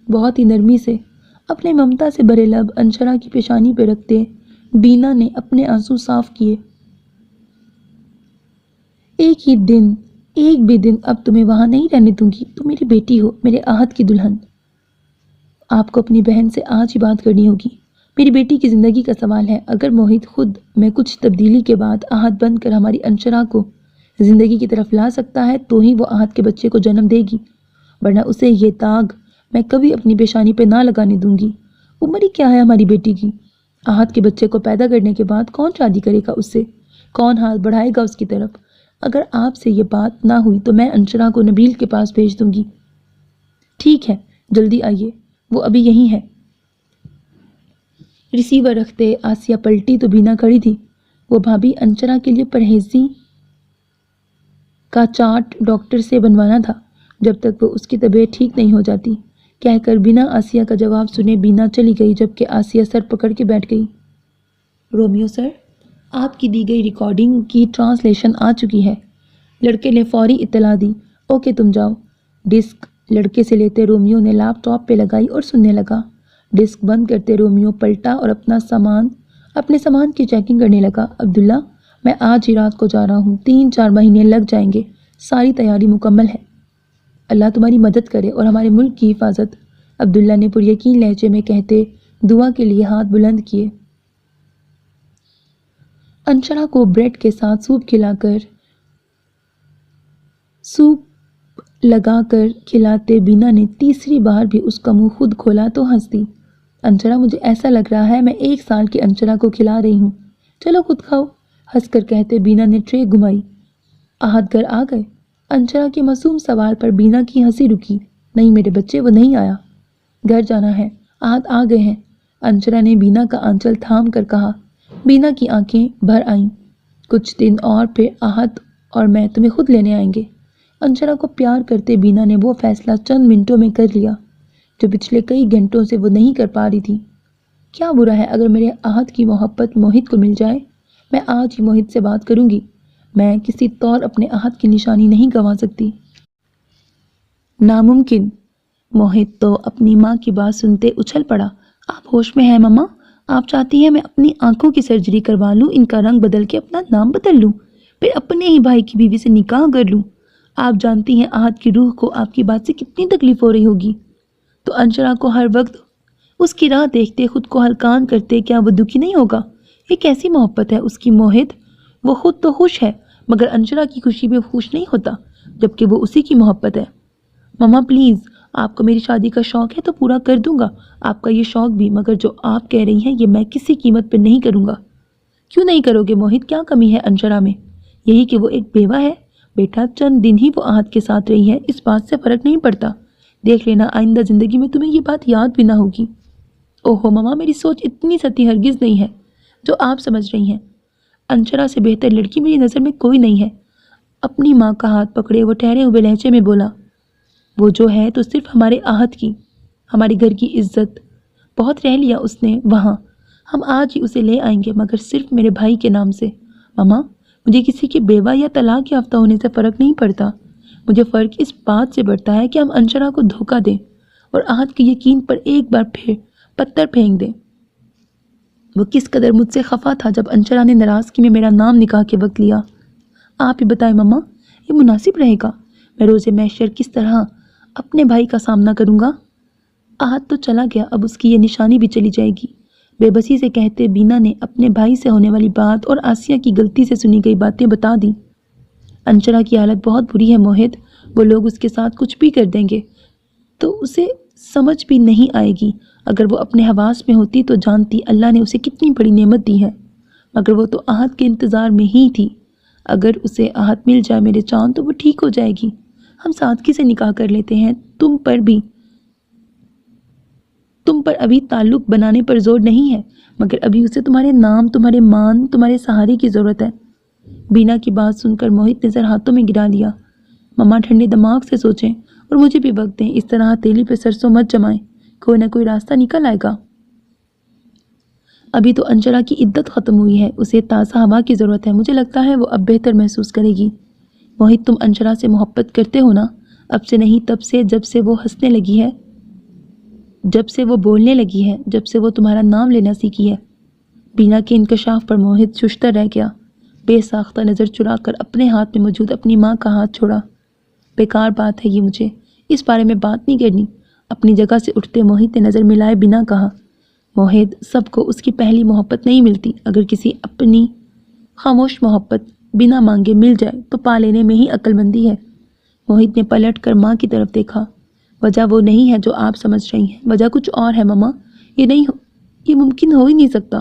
بہت ہی نرمی سے اپنے ممتا سے بھرے لب انشرا کی پیشانی پہ رکھتے بینا نے اپنے آنسو صاف کیے۔ ایک بھی دن اب تمہیں وہاں نہیں رہنے دوں گی، تم میری بیٹی ہو، میرے آہت کی دلہن۔ آپ کو اپنی بہن سے آج ہی بات کرنی ہوگی، میری بیٹی کی زندگی کا سوال ہے۔ اگر موہت خود میں کچھ تبدیلی کے بعد آہت بند کر ہماری انشرا کو زندگی کی طرف لا سکتا ہے تو ہی وہ آہت کے بچے کو جنم دے گی، ورنہ اسے یہ داغ میں کبھی اپنی پیشانی پہ نہ لگانے دوں گی۔ عمر ہی کیا ہے ہماری بیٹی کی؟ آہت کے بچے کو پیدا کرنے کے بعد کون شادی کرے گا اس سے؟ کون ہاتھ بڑھائے گا اس کی طرف؟ اگر آپ سے یہ بات نہ ہوئی تو میں انشرا کو نبیل کے پاس بھیج دوں گی۔ ٹھیک ہے، جلدی آئیے، وہ ابھی یہیں ہے۔ ریسیور رکھتے آسیہ پلٹی تو بینا کھڑی تھی۔ وہ بھابھی انشرا کے لیے پرہیزی کا چارٹ ڈاکٹر سے بنوانا تھا جب تک وہ اس کی طبیعت ٹھیک نہیں ہو جاتی۔ کہہ کر بنا آسیہ کا جواب سنے بینا چلی گئی، جبکہ آسیہ سر پکڑ کے بیٹھ گئی۔ رومیو سر، آپ کی دی گئی ریکارڈنگ کی ٹرانسلیشن آ چکی ہے۔ لڑکے نے فوری اطلاع دی۔ اوکے تم جاؤ۔ ڈسک لڑکے سے لیتے رومیو نے لیپ ٹاپ پہ لگائی اور سننے لگا۔ ڈسک بند کرتے رومیو پلٹا اور اپنے سامان کی چیکنگ کرنے لگا۔ عبداللہ، میں آج ہی رات کو جا رہا ہوں، 3-4 مہینے لگ جائیں گے، ساری تیاری مکمل ہے۔ اللہ تمہاری مدد کرے اور ہمارے ملک کی حفاظت، عبداللہ نے پر یقین لہجے میں کہتے دعا کے لیے ہاتھ بلند کیے۔ انشرا کو بریڈ کے ساتھ سوپ لگا کر کھلاتے بینا نے تیسری بار بھی اس کا منہ خود کھولا تو ہنس دی۔ انشرا، مجھے ایسا لگ رہا ہے میں 1 سال کی انشرا کو کھلا رہی ہوں، چلو خود کھاؤ، ہنس کر کہتے بینا نے ٹرے گھمائی۔ احد گھر آ گئے؟ انشرا کے معصوم سوال پر بینا کی ہنسی رکی۔ نہیں میرے بچے، وہ نہیں آیا، گھر جانا ہے، احد آ گئے ہیں، انشرا نے بینا کا آنچل تھام کر کہا۔ بینا کی آنکھیں بھر آئیں۔ کچھ دن اور پھر احد اور میں تمہیں خود لینے آئیں گے۔ انشرا کو پیار کرتے بینا نے وہ فیصلہ چند منٹوں میں کر لیا جو پچھلے کئی گھنٹوں سے وہ نہیں کر پا رہی تھی۔ کیا برا ہے اگر میرے احد کی محبت موہت کو مل جائے؟ میں آج ہی موہت سے بات کروں گی، میں کسی طور اپنے احد کی نشانی نہیں گنوا سکتی۔ ناممکن۔ موہت تو اپنی ماں کی بات سنتے اچھل پڑا۔ آپ ہوش میں ہیں مما؟ آپ چاہتی ہیں میں اپنی آنکھوں کی سرجری کروا لوں، ان کا رنگ بدل کے اپنا نام بدل لوں، پھر اپنے ہی بھائی کی بیوی سے نکاح کر لوں؟ آپ جانتی ہیں احد کی روح کو آپ کی بات سے کتنی تکلیف ہو رہی ہوگی۔ تو انشرا کو ہر وقت اس کی راہ دیکھتے خود کو ہلکان کرتے کیا وہ دکھی نہیں ہوگا؟ یہ کیسی محبت ہے اس کی موہت؟ وہ خود تو خوش ہے مگر انشرا کی خوشی میں خوش نہیں ہوتا، جبکہ وہ اسی کی محبت ہے۔ مما پلیز، آپ کو میری شادی کا شوق ہے تو پورا کر دوں گا آپ کا یہ شوق بھی، مگر جو آپ کہہ رہی ہیں یہ میں کسی قیمت پہ نہیں کروں گا۔ کیوں نہیں کرو گے موہت؟ کیا کمی ہے انشرا میں؟ یہی کہ وہ ایک بیوہ ہے بیٹا، چند دن ہی وہ احد کے ساتھ رہی ہے، اس بات سے فرق نہیں پڑتا۔ دیکھ لینا آئندہ زندگی میں تمہیں یہ بات یاد بھی نہ ہوگی۔ اوہو مما، میری سوچ اتنی سطحی ہرگز نہیں ہے جو آپ سمجھ رہی ہیں۔ انشرا سے بہتر لڑکی میری نظر میں کوئی نہیں ہے۔ اپنی ماں کا ہاتھ پکڑے وہ ٹھہرے ہوئے لہجے میں بولا، وہ جو ہے تو صرف ہمارے احد کی، ہمارے گھر کی عزت، بہت رہ لیا اس نے وہاں، ہم آج ہی اسے لے آئیں گے مگر صرف میرے بھائی کے نام سے۔ مما، مجھے کسی کے بیوہ یا طلاق یافتہ ہونے سے فرق نہیں پڑتا، مجھے فرق اس بات سے پڑتا ہے کہ ہم انشرا کو دھوکہ دیں اور احد کے یقین پر ایک بار پھر پتھر پھینک دیں۔ وہ کس قدر مجھ سے خفا تھا جب انشرا نے ناراضگی میں میرا نام نکاح کے وقت لیا۔ آپ ہی بتائیں مما، یہ مناسب رہے گا؟ میں روز محشر کس طرح اپنے بھائی کا سامنا کروں گا؟ احد تو چلا گیا، اب اس کی یہ نشانی بھی چلی جائے گی، بے بسی سے کہتے بینا نے اپنے بھائی سے ہونے والی بات اور آسیہ کی غلطی سے سنی گئی باتیں بتا دیں۔ انشرا کی حالت بہت بری ہے موہت، وہ لوگ اس کے ساتھ کچھ بھی کر دیں گے تو اسے سمجھ بھی نہیں آئے گی۔ اگر وہ اپنے حواس میں ہوتی تو جانتی اللہ نے اسے کتنی بڑی نعمت دی ہے، مگر وہ تو احد کے انتظار میں ہی تھی۔ اگر اسے احد مل جائے میرے چاند تو وہ ٹھیک ہو جائے گی، ہم سادگی سے نکاح کر لیتے ہیں، تم پر ابھی تعلق بنانے پر زور نہیں ہے، مگر ابھی اسے تمہارے نام، تمہارے مان، تمہارے سہارے کی ضرورت ہے۔ بینا کی بات سن کر موہت نے سر ہاتھوں میں گرا لیا۔ مما ٹھنڈے دماغ سے سوچیں اور مجھے بھی وقت دیں، اس طرح ہتھیلی پہ سرسوں مت جمائیں، کوئی نہ کوئی راستہ نکل آئے گا۔ ابھی تو انشرا کی عدت ختم ہوئی ہے، اسے تازہ ہوا کی ضرورت ہے، مجھے لگتا ہے وہ اب بہتر محسوس کرے گی۔ موہت، تم انشرا سے محبت کرتے ہو نا؟ اب سے نہیں، تب سے جب سے وہ ہنسنے لگی ہے، جب سے وہ بولنے لگی ہے، جب سے وہ تمہارا نام لینا سیکھی ہے۔ بینا کے انکشاف پر موہت ششتر رہ گیا، بے ساختہ نظر چرا کر اپنے ہاتھ میں موجود اپنی ماں کا ہاتھ چھوڑا۔ بیکار بات ہے یہ، مجھے اس بارے میں بات نہیں کرنی۔ اپنی جگہ سے اٹھتے موہت نے نظر ملائے بنا کہا، موہت، سب کو اس کی پہلی محبت نہیں ملتی، اگر کسی اپنی خاموش محبت بنا مانگے مل جائے تو پا لینے میں ہی عقل مندی ہے۔ موہت نے پلٹ کر ماں کی طرف دیکھا۔ وجہ وہ نہیں ہے جو آپ سمجھ رہی ہیں، وجہ کچھ اور ہے مما، یہ ممکن ہو ہی نہیں سکتا۔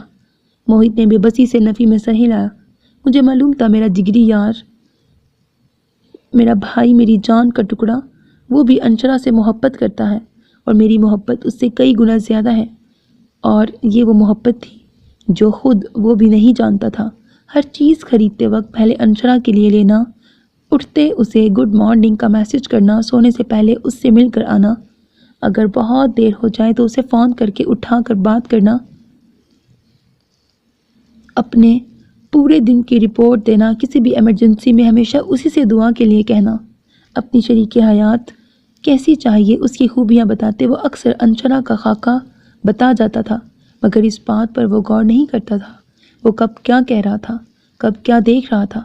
موہت نے بے بسی سے نفی میں سر ہلایا۔ مجھے معلوم تھا میرا جگری یار، میرا بھائی، میری جان کا ٹکڑا، وہ بھی انشرا سے محبت کرتا ہے اور میری محبت اس سے کئی گنا زیادہ ہے، اور یہ وہ محبت تھی جو خود وہ بھی نہیں جانتا تھا۔ ہر چیز خریدتے وقت پہلے انشرا کے لیے لینا، اٹھتے اسے گڈ مارننگ کا میسج کرنا، سونے سے پہلے اس سے مل کر آنا۔ اگر بہت دیر ہو جائے تو اسے فون کر کے اٹھا کر بات کرنا، اپنے پورے دن کی رپورٹ دینا، کسی بھی ایمرجنسی میں ہمیشہ اسی سے دعا کے لیے کہنا، اپنی شریک حیات کیسی چاہیے اس کی خوبیاں بتاتے وہ اکثر انشرا کا خاکہ بتا جاتا تھا، مگر اس بات پر وہ غور نہیں کرتا تھا وہ کب کیا کہہ رہا تھا، کب کیا دیکھ رہا تھا۔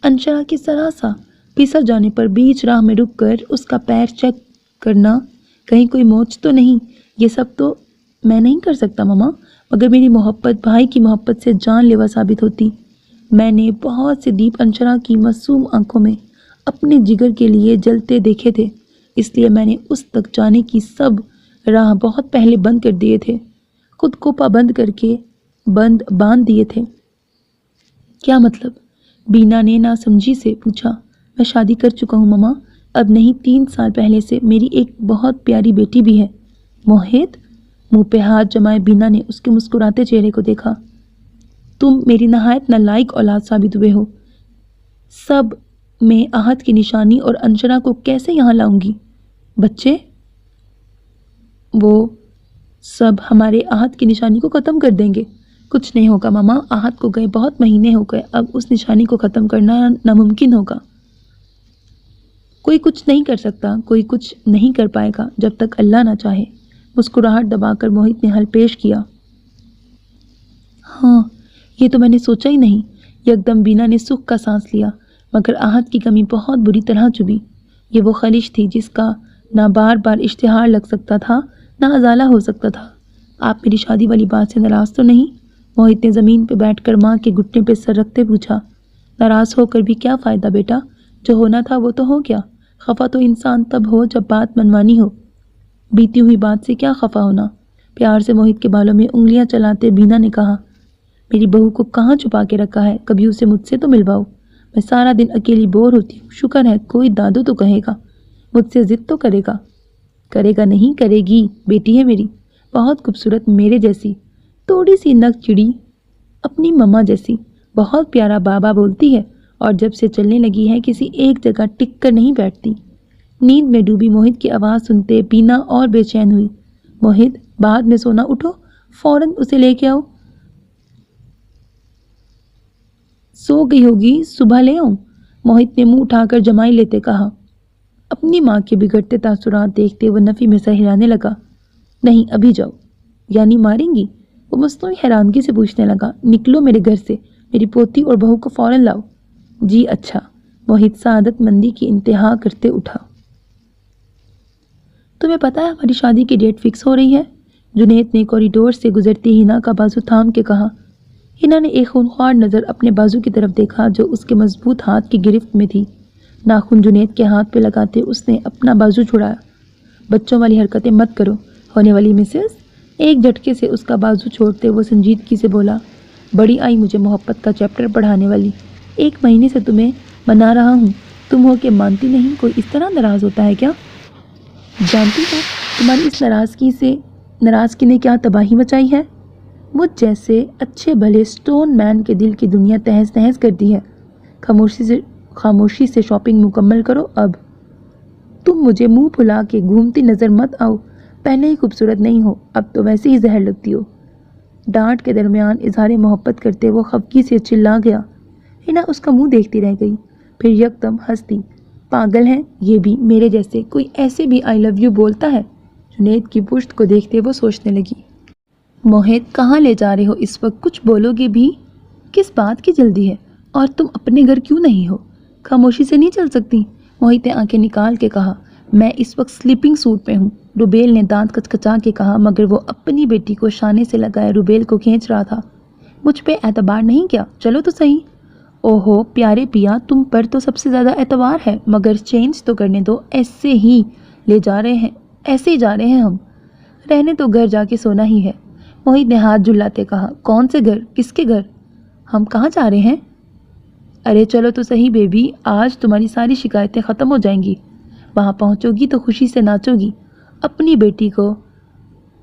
انشرا کی ذرا سا پھسل جانے پر بیچ راہ میں رک کر اس کا پیر چیک کرنا، کہیں کوئی موچ تو نہیں، یہ سب تو میں نہیں کر سکتا ماما، مگر میری محبت بھائی کی محبت سے جان لیوا ثابت ہوتی۔ میں نے بہت سے دیپ انشرا کی معصوم آنکھوں میں اپنے جگر کے لیے جلتے دیکھے تھے، اس لیے میں نے اس تک جانے کی سب راہ بہت پہلے بند کر دیے تھے، خود کو پابند کر کے باندھ دیے تھے۔ کیا مطلب؟ بینا نے ناسمجھی سے پوچھا۔ میں شادی کر چکا ہوں ماما، اب نہیں 3 سال پہلے سے، میری ایک بہت پیاری بیٹی بھی ہے۔ موہت؟ منہ پہ ہاتھ جمائے بینا نے اس کے مسکراتے چہرے کو دیکھا۔ تم میری نہایت نالائق اولاد ثابت ہوئے ہو، سب میں آہت کی نشانی اور انشرا کو کیسے یہاں لاؤں گی؟ بچے؟ وہ سب ہمارے آہت کی نشانی کو ختم کر دیں گے۔ کچھ نہیں ہوگا ماما، آہت کو گئے بہت مہینے ہو گئے، اب اس نشانی کو ختم کرنا ناممکن ہوگا۔ کوئی کچھ نہیں کر سکتا، کوئی کچھ نہیں کر پائے گا جب تک اللہ نہ چاہے۔ مسکراہٹ دبا کر موہت نے حل پیش کیا۔ ہاں، یہ تو میں نے سوچا ہی نہیں۔ یکدم بینا نے سکھ کا سانس لیا، مگر آہت کی کمی بہت بری طرح چبھی۔ یہ وہ خلش تھی جس کا نہ بار بار اشتہار لگ سکتا تھا، نہ ازالہ ہو سکتا تھا۔ آپ میری شادی والی بات سے ناراض تو نہیں؟ موہت نے زمین پہ بیٹھ کر ماں کے گھٹنے پہ سر رکھتے پوچھا۔ ناراض ہو کر بھی کیا فائدہ بیٹا، جو ہونا تھا وہ تو ہو گیا۔ خفا تو انسان تب ہو جب بات منوانی ہو، بیتی ہوئی بات سے کیا خفا ہونا؟ پیار سے موہت کے بالوں میں انگلیاں چلاتے بینا نے کہا، میری بہو کو کہاں چھپا کے رکھا ہے، کبھی اسے مجھ سے تو ملواؤ، میں سارا دن اکیلی بور ہوتی ہوں۔ شکر ہے کوئی دادو تو کہے گا، مجھ سے ضد تو کرے گا۔ کرے گا نہیں، کرے گی، بیٹی ہے میری، بہت خوبصورت، میرے جیسی، تھوڑی سی نک چڑی، اپنی مما جیسی، بہت پیارا بابا بولتی ہے، اور جب سے چلنے لگی ہے کسی ایک جگہ ٹک کر نہیں بیٹھتی۔ نیند میں ڈوبی موہت کی آواز سنتے بینا اور بے چین ہوئی۔ موہت، بعد میں سونا، اٹھو، فوراً اسے لے کے آؤ۔ سو گئی ہوگی، صبح لے آؤں؟ موہت نے منہ اٹھا کر جمائی لیتے کہا۔ اپنی ماں کے بگڑتے تاثرات دیکھتے وہ نفی میں سہلانے لگا۔ نہیں، ابھی جاؤ۔ یعنی ماریں گی؟ وہ مصنوعی حیرانگی سے پوچھنے لگا۔ نکلو میرے گھر سے، میری پوتی اور بہو کو فوراً لاؤ۔ جی اچھا، موہت سعادت مندی کی انتہا کرتے اٹھا۔ تمہیں پتہ ہے ہماری شادی کی ڈیٹ فکس ہو رہی ہے؟ جنید نے کوریڈور سے گزرتی ہنا کا بازو تھام کے کہا۔ ہنا نے ایک خونخوار نظر اپنے بازو کی طرف دیکھا جو اس کے مضبوط ہاتھ کی گرفت میں تھی۔ ناخن جنید کے ہاتھ پہ لگاتے اس نے اپنا بازو چھڑایا۔ بچوں والی حرکتیں مت کرو، ہونے والی مسز۔ ایک جھٹکے سے اس کا بازو چھوڑتے وہ سنجیدگی سے بولا، بڑی آئی مجھے محبت کا چیپٹر پڑھانے والی، 1 مہینے سے تمہیں منا رہا ہوں، تم ہو کے مانتی نہیں۔ کوئی اس طرح ناراض ہوتا ہے کیا؟ جانتی ہو تمہاری اس ناراضگی نے کیا تباہی مچائی ہے؟ مجھ جیسے اچھے بھلے سٹون مین کے دل کی دنیا تہز نہز کر دی ہے۔ خاموشی سے شاپنگ مکمل کرو اب۔ تم مجھے منہ پھلا کے گھومتی نظر مت آؤ، پہلے ہی خوبصورت نہیں ہو، اب تو ویسے ہی زہر لگتی ہو۔ ڈانٹ کے درمیان اظہار محبت کرتے وہ خفگی سے چلا گیا۔ ہنا اس کا منہ دیکھتی رہ گئی، پھر یکدم ہنستی۔ پاگل ہیں یہ بھی، میرے جیسے کوئی ایسے بھی آئی لو یو بولتا ہے؟ جنید کی پشت کو دیکھتے وہ سوچنے لگی۔ موہت، کہاں لے جا رہے ہو اس وقت؟ کچھ بولو گے بھی؟ کس بات کی جلدی ہے؟ اور تم اپنے گھر کیوں نہیں ہو؟ خاموشی سے نہیں چل سکتی؟ موہت نے آنکھیں نکال کے کہا۔ میں اس وقت سلیپنگ سوٹ میں ہوں، روبیل نے دانت کچکچا کے کہا، مگر وہ اپنی بیٹی کو شانے سے لگائے روبیل کو کھینچ رہا تھا۔ مجھ پہ اعتبار نہیں کیا؟ چلو تو صحیح۔ اوہو پیارے پیا، تم پر تو سب سے زیادہ اعتبار ہے، مگر چینج تو کرنے دو، ایسے ہی جا رہے ہیں ہم، رہنے تو گھر جا کے سونا ہی ہے۔ موہت نے ہاتھ جھلاتے کہا۔ کون سے گھر؟ کس کے گھر؟ ہم کہاں جا رہے ہیں؟ ارے چلو تو صحیح بیبی، آج تمہاری ساری شکایتیں ختم ہو جائیں گی، وہاں پہنچو گی تو خوشی سے ناچو گی۔ اپنی بیٹی کو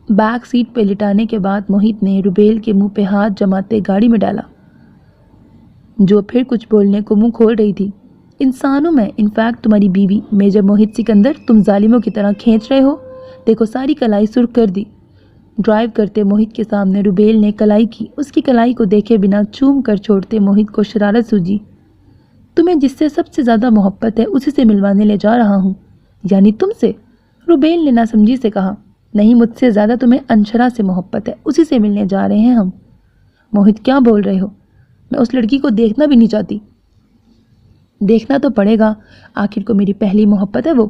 بیک سیٹ پہ لٹانے کے بعد موہت نے روبیل کے منہ پہ ہاتھ جماتے گاڑی میں ڈالا، جو پھر کچھ بولنے کو منہ کھول رہی تھی۔ انسان ہوں میں، انفیکٹ تمہاری بیوی، میجر موہت سکندر، تم ظالموں کی طرح کھینچ رہے ہو، دیکھو ساری کلائی سرخ کر دی۔ ڈرائیو کرتے موہت کے سامنے روبیل نے کلائی کی۔ اس کی کلائی کو دیکھے بنا چوم کر چھوڑتے موہت کو شرارت سوجی۔ تمہیں جس سے سب سے زیادہ محبت ہے اسی سے ملوانے لے جا رہا ہوں۔ یعنی تم سے؟ روبیل نے ناسمجھی سے کہا۔ نہیں، مجھ سے زیادہ تمہیں انشرا سے محبت ہے، اسی سے ملنے جا رہے ہیں ہم۔ موہت کیا بول رہے ہو؟ میں اس لڑکی کو دیکھنا بھی نہیں چاہتی۔ دیکھنا تو پڑے گا، آخر کو میری پہلی محبت ہے وہ۔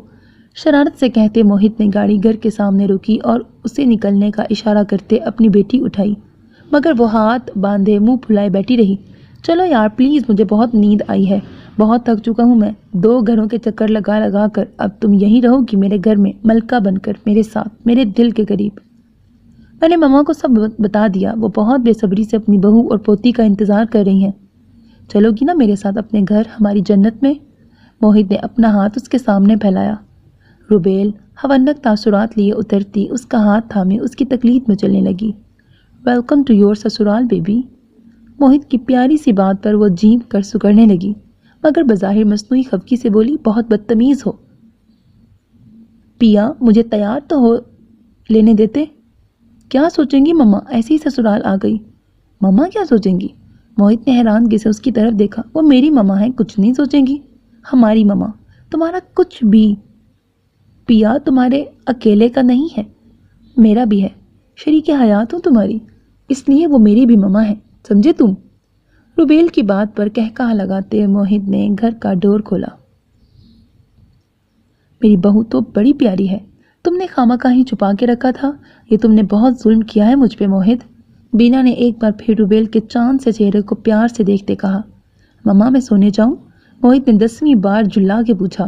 شرارت سے کہتے موہت نے گاڑی گھر کے سامنے روکی اور اسے نکلنے کا اشارہ کرتے اپنی بیٹی اٹھائی، مگر وہ ہاتھ باندھے منہ پھلائے بیٹھی رہی۔ چلو یار پلیز، مجھے بہت نیند آئی ہے، بہت تھک چکا ہوں میں 2 گھروں کے چکر لگا لگا کر۔ اب تم یہیں رہو گی میرے گھر میں ملکہ بن کر، میرے ساتھ، میرے دل کے قریب۔ میں نے ماما کو سب بتا دیا، وہ بہت بے صبری سے اپنی بہو اور پوتی کا انتظار کر رہی ہیں۔ چلو گی نا میرے ساتھ اپنے گھر، ہماری جنت میں؟ موہت نے اپنا ہاتھ اس کے سامنے پھیلایا۔ روبیل ہونک تاثرات لیے اترتی اس کا ہاتھ تھامے اس کی تقلید میں چلنے لگی۔ ویلکم ٹو یور سسرال بیبی۔ موہت کی پیاری سی بات پر وہ جھینک کر سکڑنے لگی، مگر بظاہر مصنوعی خفگی سے بولی، بہت بدتمیز ہو۔ پیا مجھے تیار تو ہو لینے دیتے؟ کیا سوچیں گی مما، ایسی ہی سسرال آ گئی؟ مما کیا سوچیں گی؟ موہت نے حیرانگی سے اس کی طرف دیکھا۔ وہ میری مما ہے، کچھ نہیں سوچیں گی۔ ہماری مما؟ تمہارا کچھ بھی؟ پیا تمہارے اکیلے کا نہیں ہے، میرا بھی ہے، شریک حیات ہوں تمہاری، اس لیے وہ میری بھی مما ہے، سمجھے تم؟ روبیل کی بات پر کہکہا لگاتے موہت نے گھر کا ڈور کھولا۔ میری بہو تو بڑی پیاری ہے، تم نے خامخواہ ہی چھپا کے رکھا تھا، یہ تم نے بہت ظلم کیا ہے مجھ پہ موہت۔ بینا نے ایک بار پھر روبیل کے چاند سے چہرے کو پیار سے دیکھتے کہا۔ مما میں سونے جاؤں؟ موہت نے 10ویں بار جھلا کے پوچھا۔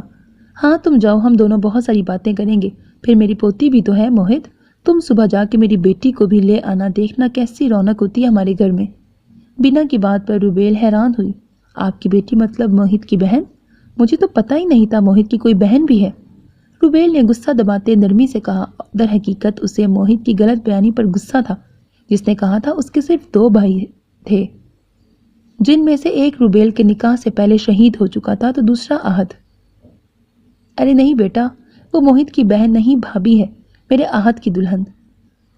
ہاں تم جاؤ، ہم دونوں بہت ساری باتیں کریں گے، پھر میری پوتی بھی تو ہے موہت، تم صبح جا کے میری بیٹی کو بھی لے آنا، دیکھنا کیسی رونق ہوتی ہے ہمارے گھر میں۔ بینا کی بات پر روبیل حیران ہوئی۔ آپ کی بیٹی مطلب موہت کی بہن؟ مجھے تو پتہ ہی نہیں تھا موہت کی کوئی بہن بھی ہے۔ روبیل نے غصہ دباتے نرمی سے کہا۔ در حقیقت اسے موہت کی غلط بیانی پر غصہ تھا، جس نے کہا تھا اس کے صرف 2 بھائی تھے، جن میں سے ایک روبیل کے نکاح سے پہلے شہید ہو چکا تھا تو دوسرا احد۔ ارے نہیں بیٹا، وہ موہت کی بہن نہیں، بھابھی ہے، میرے احد کی دلہن،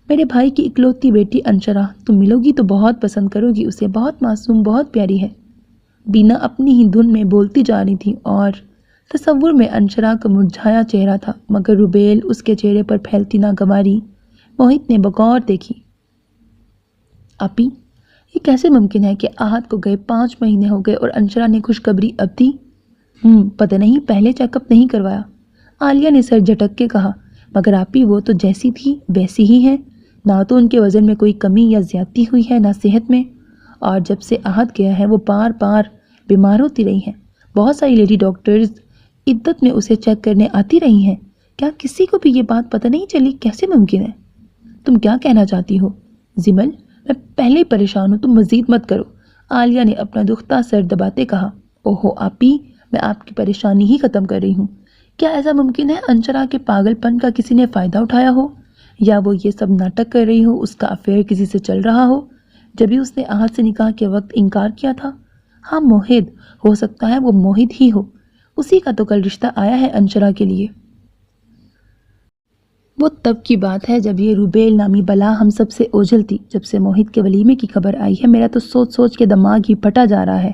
میرے بھائی کی اکلوتی بیٹی انشرا۔ تم ملو گی تو بہت پسند کرو گی اسے، بہت معصوم، بہت پیاری ہے۔ بینا اپنی ہی دھن میں بولتی جا رہی تھی اور تصور میں انشرا کا مرجھایا چہرہ تھا، مگر روبیل اس کے چہرے پر پھیلتی ناگواری موہت نے بغور دیکھی۔ آپی، یہ کیسے ممکن ہے کہ احد کو گئے 5 مہینے ہو گئے اور انشرا نے خوشخبری اب دی؟ پتہ نہیں، پہلے چیک اپ نہیں کروایا، عالیہ نے سر جھٹک کے کہا۔ مگر آپی وہ تو جیسی تھی ویسی ہی ہے، نہ تو ان کے وزن میں کوئی کمی یا زیادتی ہوئی ہے، نہ صحت میں، اور جب سے احد گیا ہے وہ بار بار بیمار ہوتی رہی ہیں۔ بہت ساری لیڈی ڈاکٹرز عدت میں اسے چیک کرنے آتی رہی ہیں، کیا کسی کو بھی یہ بات پتہ نہیں چلی؟ کیسے ممکن ہے؟ تم کیا کہنا چاہتی ہو زمل؟ میں پہلے ہی پریشان ہوں، تم مزید مت کرو، عالیہ نے اپنا دکھتا سر دباتے کہا۔ اوہو آپی، میں آپ کی پریشانی ہی ختم کر رہی ہوں۔ کیا ایسا ممکن ہے انشرا کے پاگل پن کا کسی نے فائدہ اٹھایا ہو، یا وہ یہ سب ناٹک کر رہی ہو، اس کا افیئر کسی سے چل رہا ہو؟ جبھی اس نے احد سے نکاح کے وقت انکار کیا تھا۔ ہاں موہت، ہو سکتا ہے وہ موہت ہی ہو، اسی کا تو کل رشتہ آیا ہے انشرا کے لیے۔ وہ تب کی بات ہے جب یہ روبیل نامی بلا ہم سب سے اوجھل تھی۔ جب سے موہت کے ولیمے کی خبر آئی ہے، میرا تو سوچ سوچ کے دماغ ہی پھٹا جا رہا ہے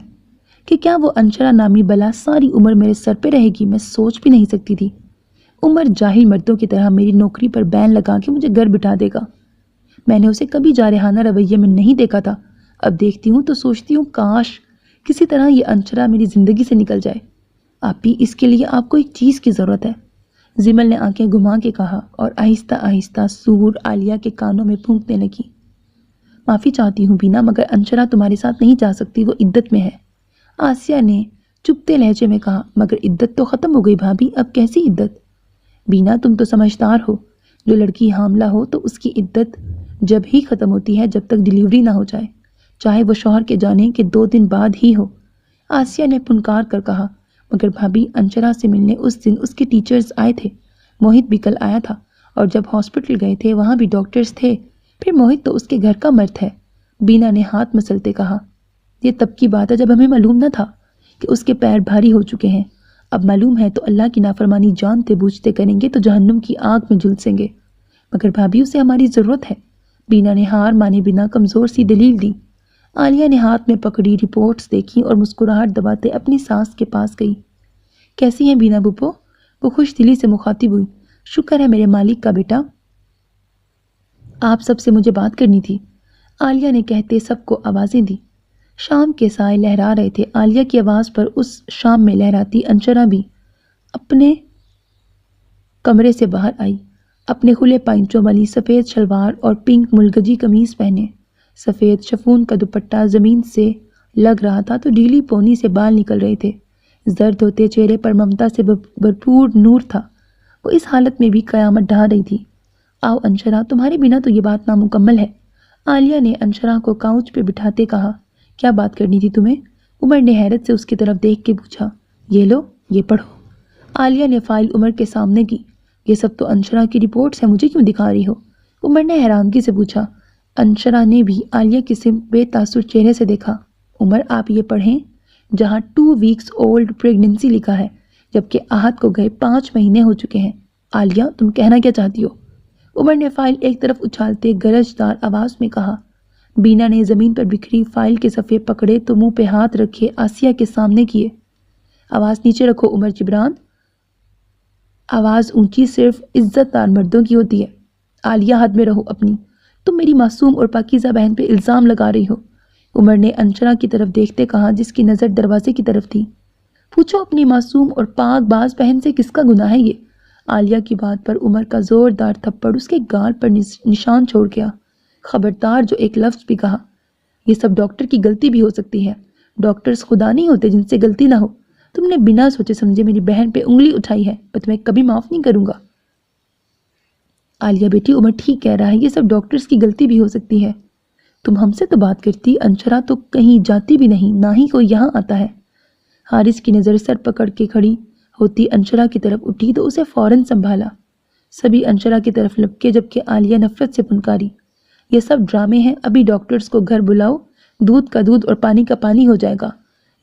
کہ کیا وہ انشرا نامی بلا ساری عمر میرے سر پہ رہے گی۔ میں سوچ بھی نہیں سکتی تھی عمر جاہل مردوں کی طرح میری نوکری پر بین لگا کے مجھے گھر بٹھا دے گا۔ میں نے اسے کبھی جارحانہ رویے میں نہیں دیکھا تھا، اب دیکھتی ہوں تو سوچتی ہوں کاش کسی طرح یہ انشرا میری زندگی سے نکل جائے۔ آپی، اس کے لیے آپ کو ایک چیز کی ضرورت ہے، زمل نے آنکھیں گھما کے کہا اور آہستہ آہستہ سور عالیہ کے کانوں میں پھونکنے لگی۔ معافی چاہتی ہوں بینا، مگر انشرا تمہارے ساتھ نہیں جا سکتی، وہ عدت میں ہے۔ آسیہ نے چپتے لہجے میں کہا۔ مگر عدت تو ختم ہو گئی بھابھی، اب کیسی عدت؟ بینا تم تو سمجھدار ہو، جو لڑکی حاملہ ہو تو اس کی عدت جب ہی ختم ہوتی ہے جب تک ڈیلیوری نہ ہو جائے، چاہے وہ شوہر کے جانے کے 2 دن بعد ہی ہو، آسیہ نے پھنکار کر کہا۔ مگر بھابھی، انشرا سے ملنے اس دن اس کے ٹیچرز آئے تھے، موہت بھی کل آیا تھا، اور جب ہاسپٹل گئے تھے وہاں بھی ڈاکٹرز تھے، پھر موہت تو اس کے گھر کا مرد ہے۔ بینا نے ہاتھ مسلتے کہا۔ یہ تب کی بات ہے جب ہمیں معلوم نہ تھا کہ اس کے پیر بھاری ہو چکے ہیں، اب معلوم ہے تو اللہ کی نافرمانی جانتے بوجھتے کریں گے تو جہنم کی آگ میں جھلسیں گے۔ مگر بھابھی اسے ہماری ضرورت ہے، بینا نے ہار مانے بنا کمزور سی دلیل دی۔ عالیہ نے ہاتھ میں پکڑی رپورٹس دیکھی اور مسکراہٹ دباتے اپنی ساس کے پاس گئی۔ کیسی ہیں بینا پھپھو؟ وہ خوش دلی سے مخاطب ہوئی۔ شکر ہے میرے مالک کا بیٹا، آپ سب سے مجھے بات کرنی تھی، عالیہ نے کہتے سب کو آوازیں دی۔ شام کے سائے لہرا رہے تھے۔ عالیہ کی آواز پر اس شام میں لہراتی انشرا بھی اپنے کمرے سے باہر آئی، اپنے کھلے پائنچوں والی سفید شلوار اور پنک ملگجی قمیض پہنے۔ سفید شفون کا دوپٹہ زمین سے لگ رہا تھا تو ڈھیلی پونی سے بال نکل رہے تھے۔ زرد ہوتے چہرے پر ممتا سے بھرپور نور تھا۔ وہ اس حالت میں بھی قیامت ڈھا رہی تھی۔ آؤ انشرا، تمہارے بنا تو یہ بات نامکمل ہے، عالیہ نے انشرا کو کاؤچ پہ بٹھاتے کہا۔ کیا بات کرنی تھی تمہیں؟ عمر نے حیرت سے اس کی طرف دیکھ کے پوچھا۔ یہ لو، یہ پڑھو۔ عالیہ نے فائل عمر کے سامنے کی۔ یہ سب تو انشرا کی رپورٹس ہیں، مجھے کیوں دکھا رہی ہو؟ عمر نے حیرانگی سے پوچھا۔ انشرا نے بھی عالیہ کی سمت بے تاثر چہرے سے دیکھا۔ عمر، آپ یہ پڑھیں، جہاں 2 weeks old pregnancy لکھا ہے، جبکہ آہت کو گئے 5 مہینے ہو چکے ہیں۔ عالیہ، تم کہنا کیا چاہتی ہو؟ عمر نے فائل ایک طرف اچھالتے گرجدار آواز میں کہا۔ بینا نے زمین پر بکھری فائل کے صفحے پکڑے تو منہ پہ ہاتھ رکھے آسیہ کے سامنے کیے۔ آواز نیچے رکھو عمر جبران، آواز اونچی صرف عزت دار مردوں کی ہوتی ہے۔ عالیہ، حد میں رہو اپنی، تم میری معصوم اور پاکیزہ بہن پہ الزام لگا رہی ہو، عمر نے انشرا کی طرف دیکھتے کہا جس کی نظر دروازے کی طرف تھی۔ پوچھو اپنی معصوم اور پاک باز بہن سے کس کا گناہ ہے یہ؟ عالیہ کی بات پر عمر کا زوردار تھپڑ اس کے گال پر نشان چھوڑ گیا۔ خبردار جو ایک لفظ بھی کہا۔ یہ سب ڈاکٹر کی غلطی بھی ہو سکتی ہے، ڈاکٹرز خدا نہیں ہوتے جن سے غلطی نہ ہو۔ تم نے بنا سوچے سمجھے میری بہن پہ انگلی اٹھائی ہے، میں تمہیں کبھی معاف نہیں کروں گا۔ عالیہ بیٹی، عمر ٹھیک کہہ رہا ہے، یہ سب ڈاکٹرز کی غلطی بھی ہو سکتی ہے۔ تم ہم سے تو بات کرتی، انشرا تو کہیں جاتی بھی نہیں، نہ ہی کوئی یہاں آتا ہے۔ حارث کی نظر سر پکڑ کے کھڑی ہوتی انشرا کی طرف اٹھی تو اسے فوراً سنبھالا۔ سبھی انشرا کی طرف لپکے جبکہ عالیہ نفرت سے پنکاری۔ یہ سب ڈرامے ہیں، ابھی ڈاکٹرز کو گھر بلاؤ، دودھ کا دودھ اور پانی کا پانی ہو جائے گا۔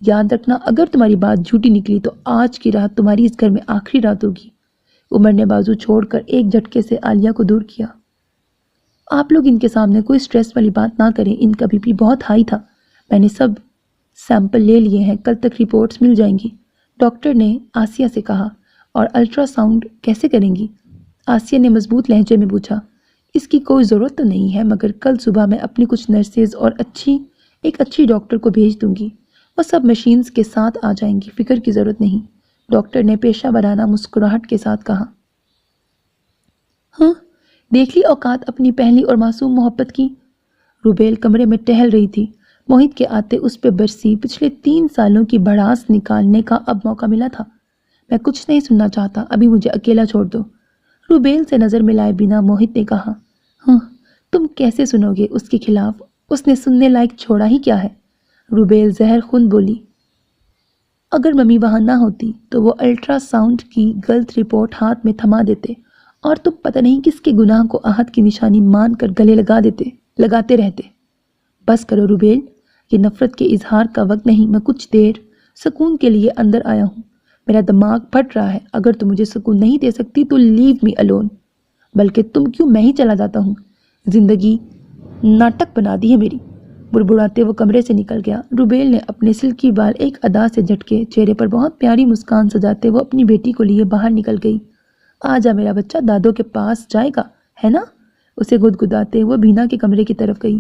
یاد رکھنا اگر تمہاری بات جھوٹی نکلی تو آج کی رات تمہاری اس گھر میں آخری رات ہوگی۔ عمر نے بازو چھوڑ کر ایک جھٹکے سے عالیہ کو دور کیا۔ آپ لوگ ان کے سامنے کوئی سٹریس والی بات نہ کریں، ان کا بی پی بہت ہائی تھا، میں نے سب سیمپل لے لیے ہیں، کل تک رپورٹس مل جائیں گی، ڈاکٹر نے آسیہ سے کہا۔ اور الٹرا ساؤنڈ کیسے کریں گی؟ آسیہ نے مضبوط لہجے میں پوچھا۔ اس کی کوئی ضرورت تو نہیں ہے، مگر کل صبح میں اپنی کچھ نرسز اور ایک اچھی ڈاکٹر کو بھیج دوں گی، وہ سب مشینز کے ساتھ آ جائیں گی، فکر کی ضرورت نہیں، ڈاکٹر نے پیشہ ورانہ مسکراہٹ کے ساتھ کہا۔ ہاں، دیکھ لی اوقات اپنی پہلی اور معصوم محبت کی؟ روبیل کمرے میں ٹہل رہی تھی۔ موہت کے آتے اس پہ برسی پچھلے 3 سالوں کی بھڑاس نکالنے کا اب موقع ملا تھا۔ میں کچھ نہیں سننا چاہتا، ابھی مجھے اکیلا چھوڑ دو، روبیل سے نظر ملائے بنا موہت نے کہا۔ ہاں، تم کیسے سنو گے اس کے خلاف، اس نے سننے لائق چھوڑا ہی کیا ہے؟ روبیل زہر خون بولی۔ اگر ممی وہاں نہ ہوتی تو وہ الٹرا ساؤنڈ کی غلط رپورٹ ہاتھ میں تھما دیتے اور تم پتہ نہیں کس کے گناہ کو آہت کی نشانی مان کر گلے لگاتے رہتے۔ بس کرو روبیل، یہ نفرت کے اظہار کا وقت نہیں، میں کچھ دیر سکون کے لیے اندر آیا ہوں، میرا دماغ پھٹ رہا ہے، اگر تم مجھے سکون نہیں دے سکتی تو لیو می الون، بلکہ تم کیوں، میں ہی چلا جاتا ہوں، زندگی ناٹک بنا دی ہے میری۔ بڑبڑاتے وہ کمرے سے نکل گیا۔ روبیل نے اپنے سلکی بال ایک ادا سے جھٹکے، چہرے پر بہت پیاری مسکان سجاتے وہ اپنی بیٹی کو لیے باہر نکل گئی۔ آجا میرا بچہ، دادو کے پاس جائے گا ہے نا؟ اسے گدگداتے وہ بینا کے کمرے کی طرف گئی۔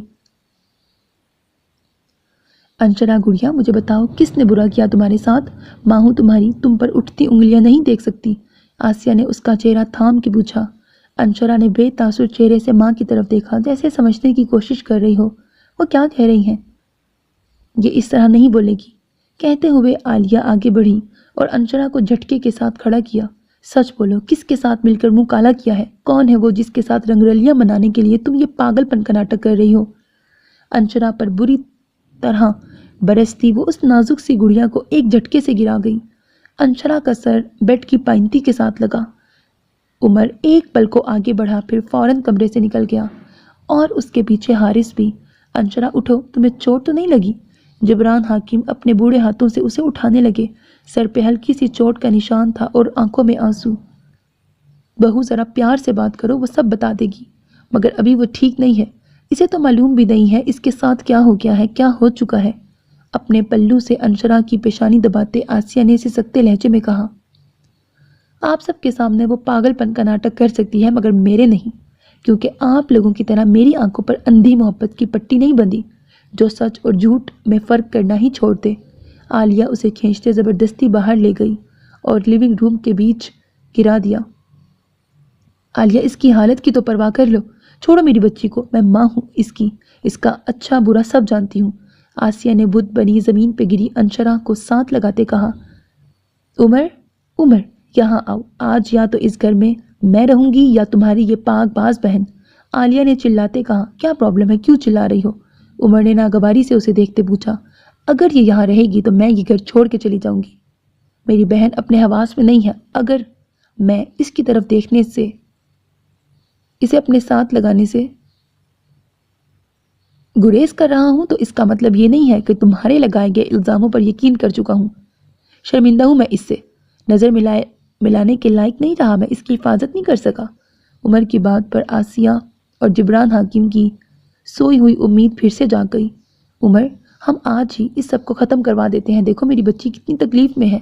انشرا گڑیا، مجھے بتاؤ کس نے برا کیا تمہارے ساتھ؟ ماں ہوں تمہاری، تم پر اٹھتی انگلیاں نہیں دیکھ سکتی؟ آسیہ نے اس کا چہرہ تھام کے پوچھا۔ انشرا نے بے تاثر چہرے سے ماں کی طرف دیکھا جیسے سمجھنے کی کوشش کر رہی ہو وہ کیا کہہ رہی ہیں۔ یہ اس طرح نہیں بولے گی، کہتے ہوئے عالیہ آگے بڑھی اور انشرا کو جھٹکے کے ساتھ کھڑا کیا۔ سچ بولو، کس کے ساتھ مل کر منہ کالا کیا ہے؟ کون ہے وہ جس کے ساتھ رنگرلیاں منانے کے لیے تم یہ پاگل پن کا ناٹک کر رہی ہو؟ انشرا پر بری طرح برستی وہ اس نازک سی گڑیا کو ایک جھٹکے سے گرا گئی۔ انشرا کا سر بیڈ کی پائنتی کے ساتھ لگا۔ عمر ایک پل کو آگے بڑھا پھر فوراً کمرے سے نکل گیا اور اس کے پیچھے حارث بھی۔ انشرا اٹھو، تمہیں چوٹ تو نہیں لگی؟ جبران حاکم اپنے بوڑھے ہاتھوں سے اسے اٹھانے لگے۔ سر پہ ہلکی سی چوٹ کا نشان تھا اور آنکھوں میں آنسو۔ بہو ذرا پیار سے بات کرو، وہ سب بتا دے گی، مگر ابھی وہ ٹھیک نہیں ہے، اسے تو معلوم بھی نہیں ہے اس کے ساتھ کیا ہو گیا ہے، کیا ہو چکا ہے۔ اپنے پلو سے انشرا کی پیشانی دباتے آسیہ نے سسکتے لہجے میں کہا، آپ سب کے سامنے وہ پاگل پن کا ناٹک کر سکتی ہے مگر میرے نہیں، کیونکہ آپ لوگوں کی طرح میری آنکھوں پر اندھی محبت کی پٹی نہیں بندھی جو سچ اور جھوٹ میں فرق کرنا ہی چھوڑ دے۔ عالیہ اسے کھینچتے زبردستی باہر لے گئی اور لیونگ روم کے بیچ گرا دیا۔ عالیہ اس کی حالت کی تو پرواہ کر لو، چھوڑو میری بچی کو، میں ماں ہوں اس کا اچھا برا سب جانتی ہوں۔ آسیہ نے بت بنی زمین پہ گری انشرا کو ساتھ لگاتے کہا، عمر یہاں آؤ، آج یا تو اس گھر میں رہوں گی یا تمہاری یہ پاک باز بہن۔ عالیہ نے چلاتے کہا، کیا پرابلم ہے، کیوں چلا رہی ہو؟ عمر نے ناگواری سے اسے دیکھتے پوچھا، اگر یہ یہاں رہے گی تو میں یہ گھر چھوڑ کے چلی جاؤں گی۔ میری بہن اپنے حواس میں نہیں ہے، اگر میں اس کی طرف دیکھنے سے، اسے اپنے ساتھ لگانے سے گریز کر رہا ہوں تو اس کا مطلب یہ نہیں ہے کہ تمہارے لگائے گئے الزاموں پر یقین کر چکا ہوں۔ شرمندہ ہوں میں اس سے، نظر ملانے کے لائق نہیں رہا، میں اس کی حفاظت نہیں کر سکا۔ عمر کی بات پر آسیہ اور جبران حاکم کی سوئی ہوئی امید پھر سے جاگ گئی۔ عمر، ہم آج ہی اس سب کو ختم کروا دیتے ہیں، دیکھو میری بچی کتنی تکلیف میں ہے،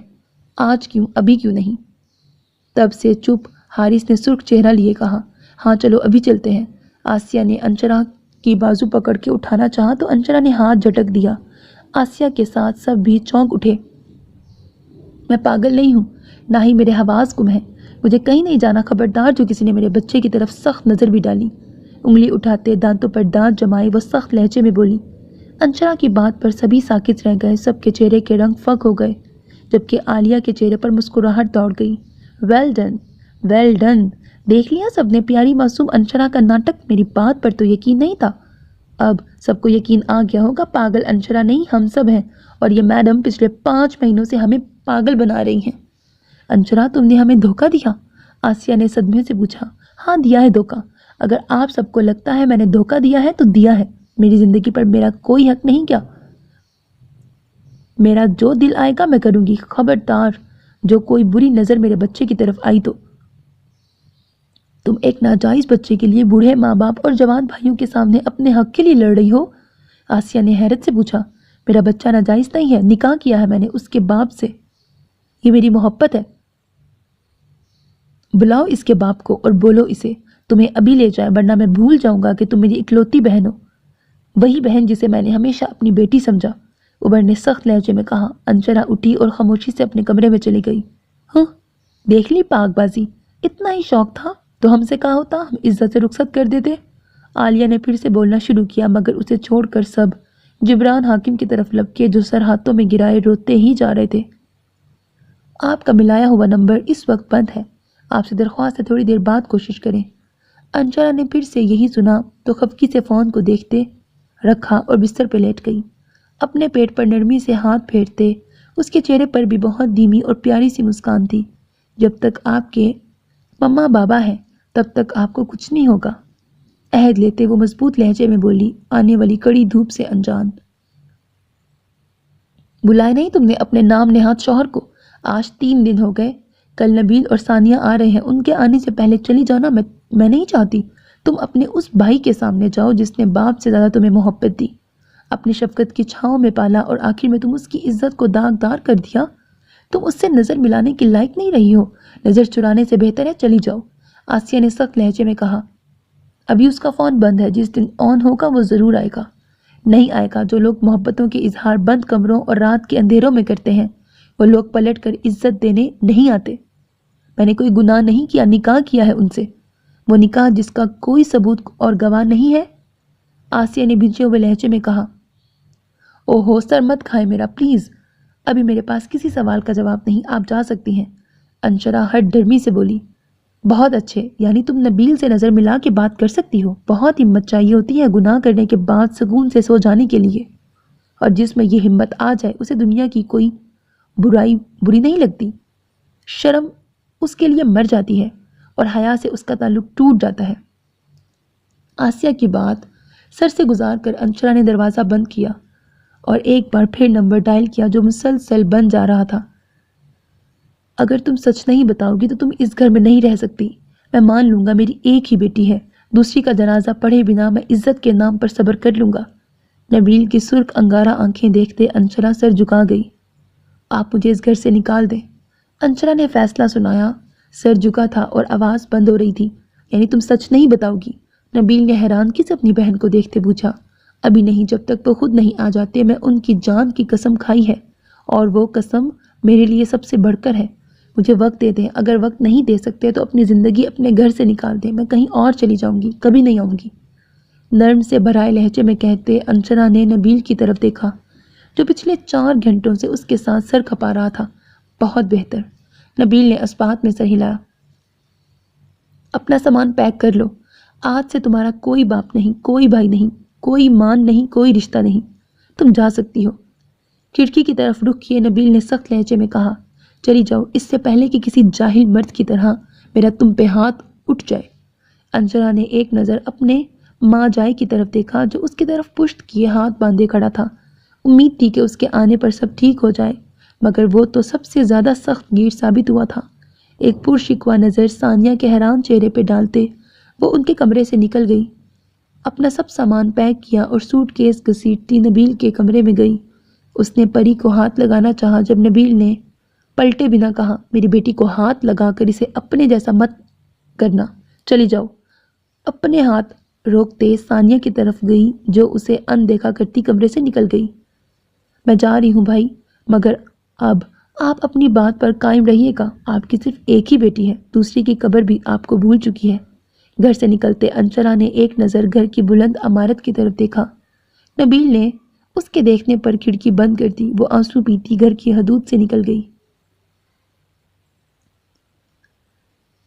آج کیوں، ابھی کیوں نہیں؟ تب سے چپ حارث نے سرخ چہرہ لیے کہا، ہاں چلو ابھی چلتے ہیں۔ آسیہ نے انشرا کی بازو پکڑ کے اٹھانا چاہا تو انشرا نے ہاتھ جھٹک دیا۔ آسیہ کے ساتھ سب بھی چونک اٹھے۔ میں پاگل نہیں ہوں، نہ ہی میرے حواس گم ہیں، مجھے کہیں نہیں جانا، خبردار جو کسی نے میرے بچے کی طرف سخت نظر بھی ڈالی۔ انگلی اٹھاتے دانتوں پر دانت جمائے وہ سخت لہجے میں بولی۔ انشرا کی بات پر سبھی ساکت رہ گئے، سب کے چہرے کے رنگ فک ہو گئے، جبکہ عالیہ کے چہرے پر مسکراہٹ دوڑ گئی۔ ویل ڈن، دیکھ لیا سب نے پیاری معصوم انشرا کا ناٹک، میری بات پر تو یقین نہیں تھا، اب سب کو یقین آ گیا ہوگا، پاگل انشرا نہیں ہم سب ہیں، اور یہ میڈم پچھلے 5 مہینوں سے ہمیں پاگل بنا رہی ہیں۔ انشرا تم نے ہمیں دھوکہ دیا؟ آسیہ نے صدمے سے پوچھا۔ ہاں دیا ہے دھوکہ، اگر آپ سب کو لگتا ہے میں نے دھوکہ دیا ہے تو دیا ہے، میری زندگی پر میرا کوئی حق نہیں کیا؟ میرا جو دل آئے گا میں کروں گی، خبردار جو کوئی بری نظر میرے بچے کی طرف آئی تو تم ایک ناجائز بچے کے لیے بوڑھے ماں باپ اور جوان بھائیوں کے سامنے اپنے حق کے لیے لڑ رہی ہو؟ آسیہ نے حیرت سے پوچھا۔ میرا بچہ ناجائز نہیں ہے، نکاح کیا ہے میں نے اس کے باپ سے، یہ میری محبت ہے۔ بلاؤ اس کے باپ کو اور بولو اسے تمہیں ابھی لے جائے، ورنہ میں بھول جاؤں گا کہ تم میری اکلوتی بہن ہو، وہی بہن جسے میں نے ہمیشہ اپنی بیٹی سمجھا۔ عمر نے سخت لہجے میں کہا۔ انشرا اٹھی اور خاموشی سے اپنے کمرے میں چلی گئی۔ ہاں دیکھ لی پاک بازی، اتنا ہی شوق تھا تو ہم سے کہا ہوتا، ہم عزت سے رخصت کر دیتے۔ عالیہ نے پھر سے بولنا شروع کیا، مگر اسے چھوڑ کر سب جبران حاکم کی طرف لپکے جو سر ہاتھوں میں گرائے روتے ہی جا رہے تھے۔ آپ کا ملایا ہوا نمبر اس وقت بند ہے، آپ سے درخواست ہے تھوڑی دیر بعد کوشش کریں۔ انشرا نے پھر سے یہی سنا تو خفگی سے فون کو دیکھتے رکھا اور بستر پہ لیٹ گئی، اپنے پیٹ پر نرمی سے ہاتھ پھیرتے۔ اس کے چہرے پر بھی بہت دھیمی اور پیاری سی مسکان تھی۔ جب تک آپ کے مما بابا ہیں تب تک آپ کو کچھ نہیں ہوگا، عہد لیتے وہ مضبوط لہجے میں بولی، آنے والی کڑی دھوپ سے انجان۔ بلائے نہیں تم نے اپنے نام نہاد شوہر کو؟ آج 3 دن ہو گئے، کل نبیل اور ثانیہ آ رہے ہیں، ان کے آنے سے پہلے چلی جانا میں نہیں چاہتی۔ تم اپنے اس بھائی کے سامنے جاؤ جس نے باپ سے زیادہ تمہیں محبت دی، اپنی شفقت کی چھاؤں میں پالا، اور آخر میں تم اس کی عزت کو داغدار کر دیا۔ تم اس سے نظر ملانے کے لائق نہیں رہی ہو، نظر چرانے سے بہتر ہے چلی جاؤ۔ آسیہ نے سخت لہجے میں کہا۔ ابھی اس کا فون بند ہے، جس دن آن ہوگا وہ ضرور آئے گا۔ نہیں آئے گا، جو لوگ محبتوں کے اظہار بند کمروں اور رات کے اندھیروں میں کرتے ہیں وہ لوگ پلٹ کر عزت دینے نہیں آتے۔ میں نے کوئی گناہ نہیں کیا، نکاح کیا ہے ان سے، وہ نکاح جس کا کوئی ثبوت اور گواہ نہیں ہے۔ آسیہ نے بھنچے ہوئے لہجے میں کہا۔ اوہو سر مت کھائے میرا پلیز، ابھی میرے پاس کسی سوال کا جواب نہیں، آپ جا سکتی ہیں۔ انشرا ہٹ ڈرمی سے بولی۔ بہت اچھے، یعنی تم نبیل سے نظر ملا کے بات کر سکتی ہو؟ بہت ہمت چاہیے ہوتی ہے گناہ کرنے کے بعد سکون سے سو جانے کے لیے، اور جس میں یہ ہمت آ جائے اسے دنیا کی کوئی بری نہیں لگتی۔ شرم اس کے لیے مر جاتی ہے اور حیا سے اس کا تعلق ٹوٹ جاتا ہے۔ آسیہ کی بات سر سے گزار کر انشرا نے دروازہ بند کیا اور ایک بار پھر نمبر ڈائل کیا جو مسلسل بند جا رہا تھا۔ اگر تم سچ نہیں بتاؤ گی تو تم اس گھر میں نہیں رہ سکتی، میں مان لوں گا میری ایک ہی بیٹی ہے، دوسری کا جنازہ پڑھے بنا میں عزت کے نام پر صبر کر لوں گا۔ نبیل کی سرخ انگارہ آنکھیں دیکھتے انشرا سر جھکا گئی۔ آپ مجھے اس گھر سے نکال دیں۔ انشرا نے فیصلہ سنایا، سر جھکا تھا اور آواز بند ہو رہی تھی۔ یعنی تم سچ نہیں بتاؤ گی؟ نبیل نے حیرانگی سے اپنی بہن کو دیکھتے پوچھا۔ ابھی نہیں، جب تک وہ خود نہیں آ جاتے۔ میں ان کی جان کی قسم کھائی ہے، اور وہ قسم میرے لیے سب سے بڑھ کر ہے۔ مجھے وقت دے دیں، اگر وقت نہیں دے سکتے تو اپنی زندگی اپنے گھر سے نکال دیں، میں کہیں اور چلی جاؤں گی، کبھی نہیں آؤں گی۔ نرم سے بھرائے لہجے میں کہتے انشرا نے نبیل کی طرف دیکھا، جو پچھلے 4 گھنٹوں سے اس کے ساتھ سر کھپا رہا تھا۔ بہت بہتر۔ نبیل نے اسبات میں سر ہلایا۔ اپنا سامان پیک کر لو، آج سے تمہارا کوئی باپ نہیں، کوئی بھائی نہیں، کوئی ماں نہیں، کوئی رشتہ نہیں، تم جا سکتی ہو۔ کھڑکی کی طرف رخ کیے نبیل نے سخت لہجے میں کہا، چلی جاؤ، اس سے پہلے کہ کسی جاہل مرد کی طرح میرا تم پہ ہاتھ اٹھ جائے۔ انشرا نے ایک نظر اپنے ماں جائی کی طرف دیکھا، جو اس کی طرف پشت کیے ہاتھ باندھے کھڑا تھا۔ امید تھی کہ اس کے آنے پر سب ٹھیک ہو جائے، مگر وہ تو سب سے زیادہ سخت گیر ثابت ہوا تھا۔ ایک پرشکوہ نظر ثانیہ کے حیران چہرے پہ ڈالتے وہ ان کے کمرے سے نکل گئی، اپنا سب سامان پیک کیا اور سوٹ کیس گھسیٹتی نبیل کے کمرے میں گئی۔ اس نے پری کو ہاتھ لگانا چاہا جب نبیل نے پلٹے بنا کہا، میری بیٹی کو ہاتھ لگا کر اسے اپنے جیسا مت کرنا، چلی جاؤ۔ اپنے ہاتھ روکتے ثانیہ کی طرف گئی، جو اسے اندیکھا کرتی کمرے سے نکل گئی۔ میں جا رہی ہوں بھائی، مگر اب آپ اپنی بات پر قائم رہیے گا۔ آپ کی صرف ایک ہی بیٹی ہے، دوسری کی قبر بھی آپ کو بھول چکی ہے۔ گھر سے نکلتے انشرا نے ایک نظر گھر کی بلند عمارت کی طرف دیکھا۔ نبیل نے اس کے دیکھنے پر کھڑکی بند کر دی۔ وہ آنسو پیتی گھر کی حدود سے نکل گئی۔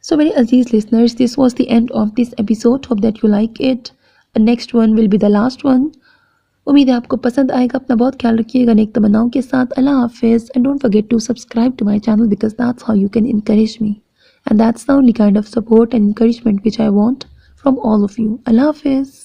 So very Aziz listeners, this was the end of this episode. Hope that you like it. The next one will be the last one. امید ہے آپ کو پسند آئے گا۔ اپنا بہت خیال رکھیے گا نیک تمناؤں کے ساتھ۔ اللہ حافظ. And don't forget to subscribe to my channel, because that's how you can encourage me. And that's the only kind of support and encouragement which I want from all of you. Allah Hafiz.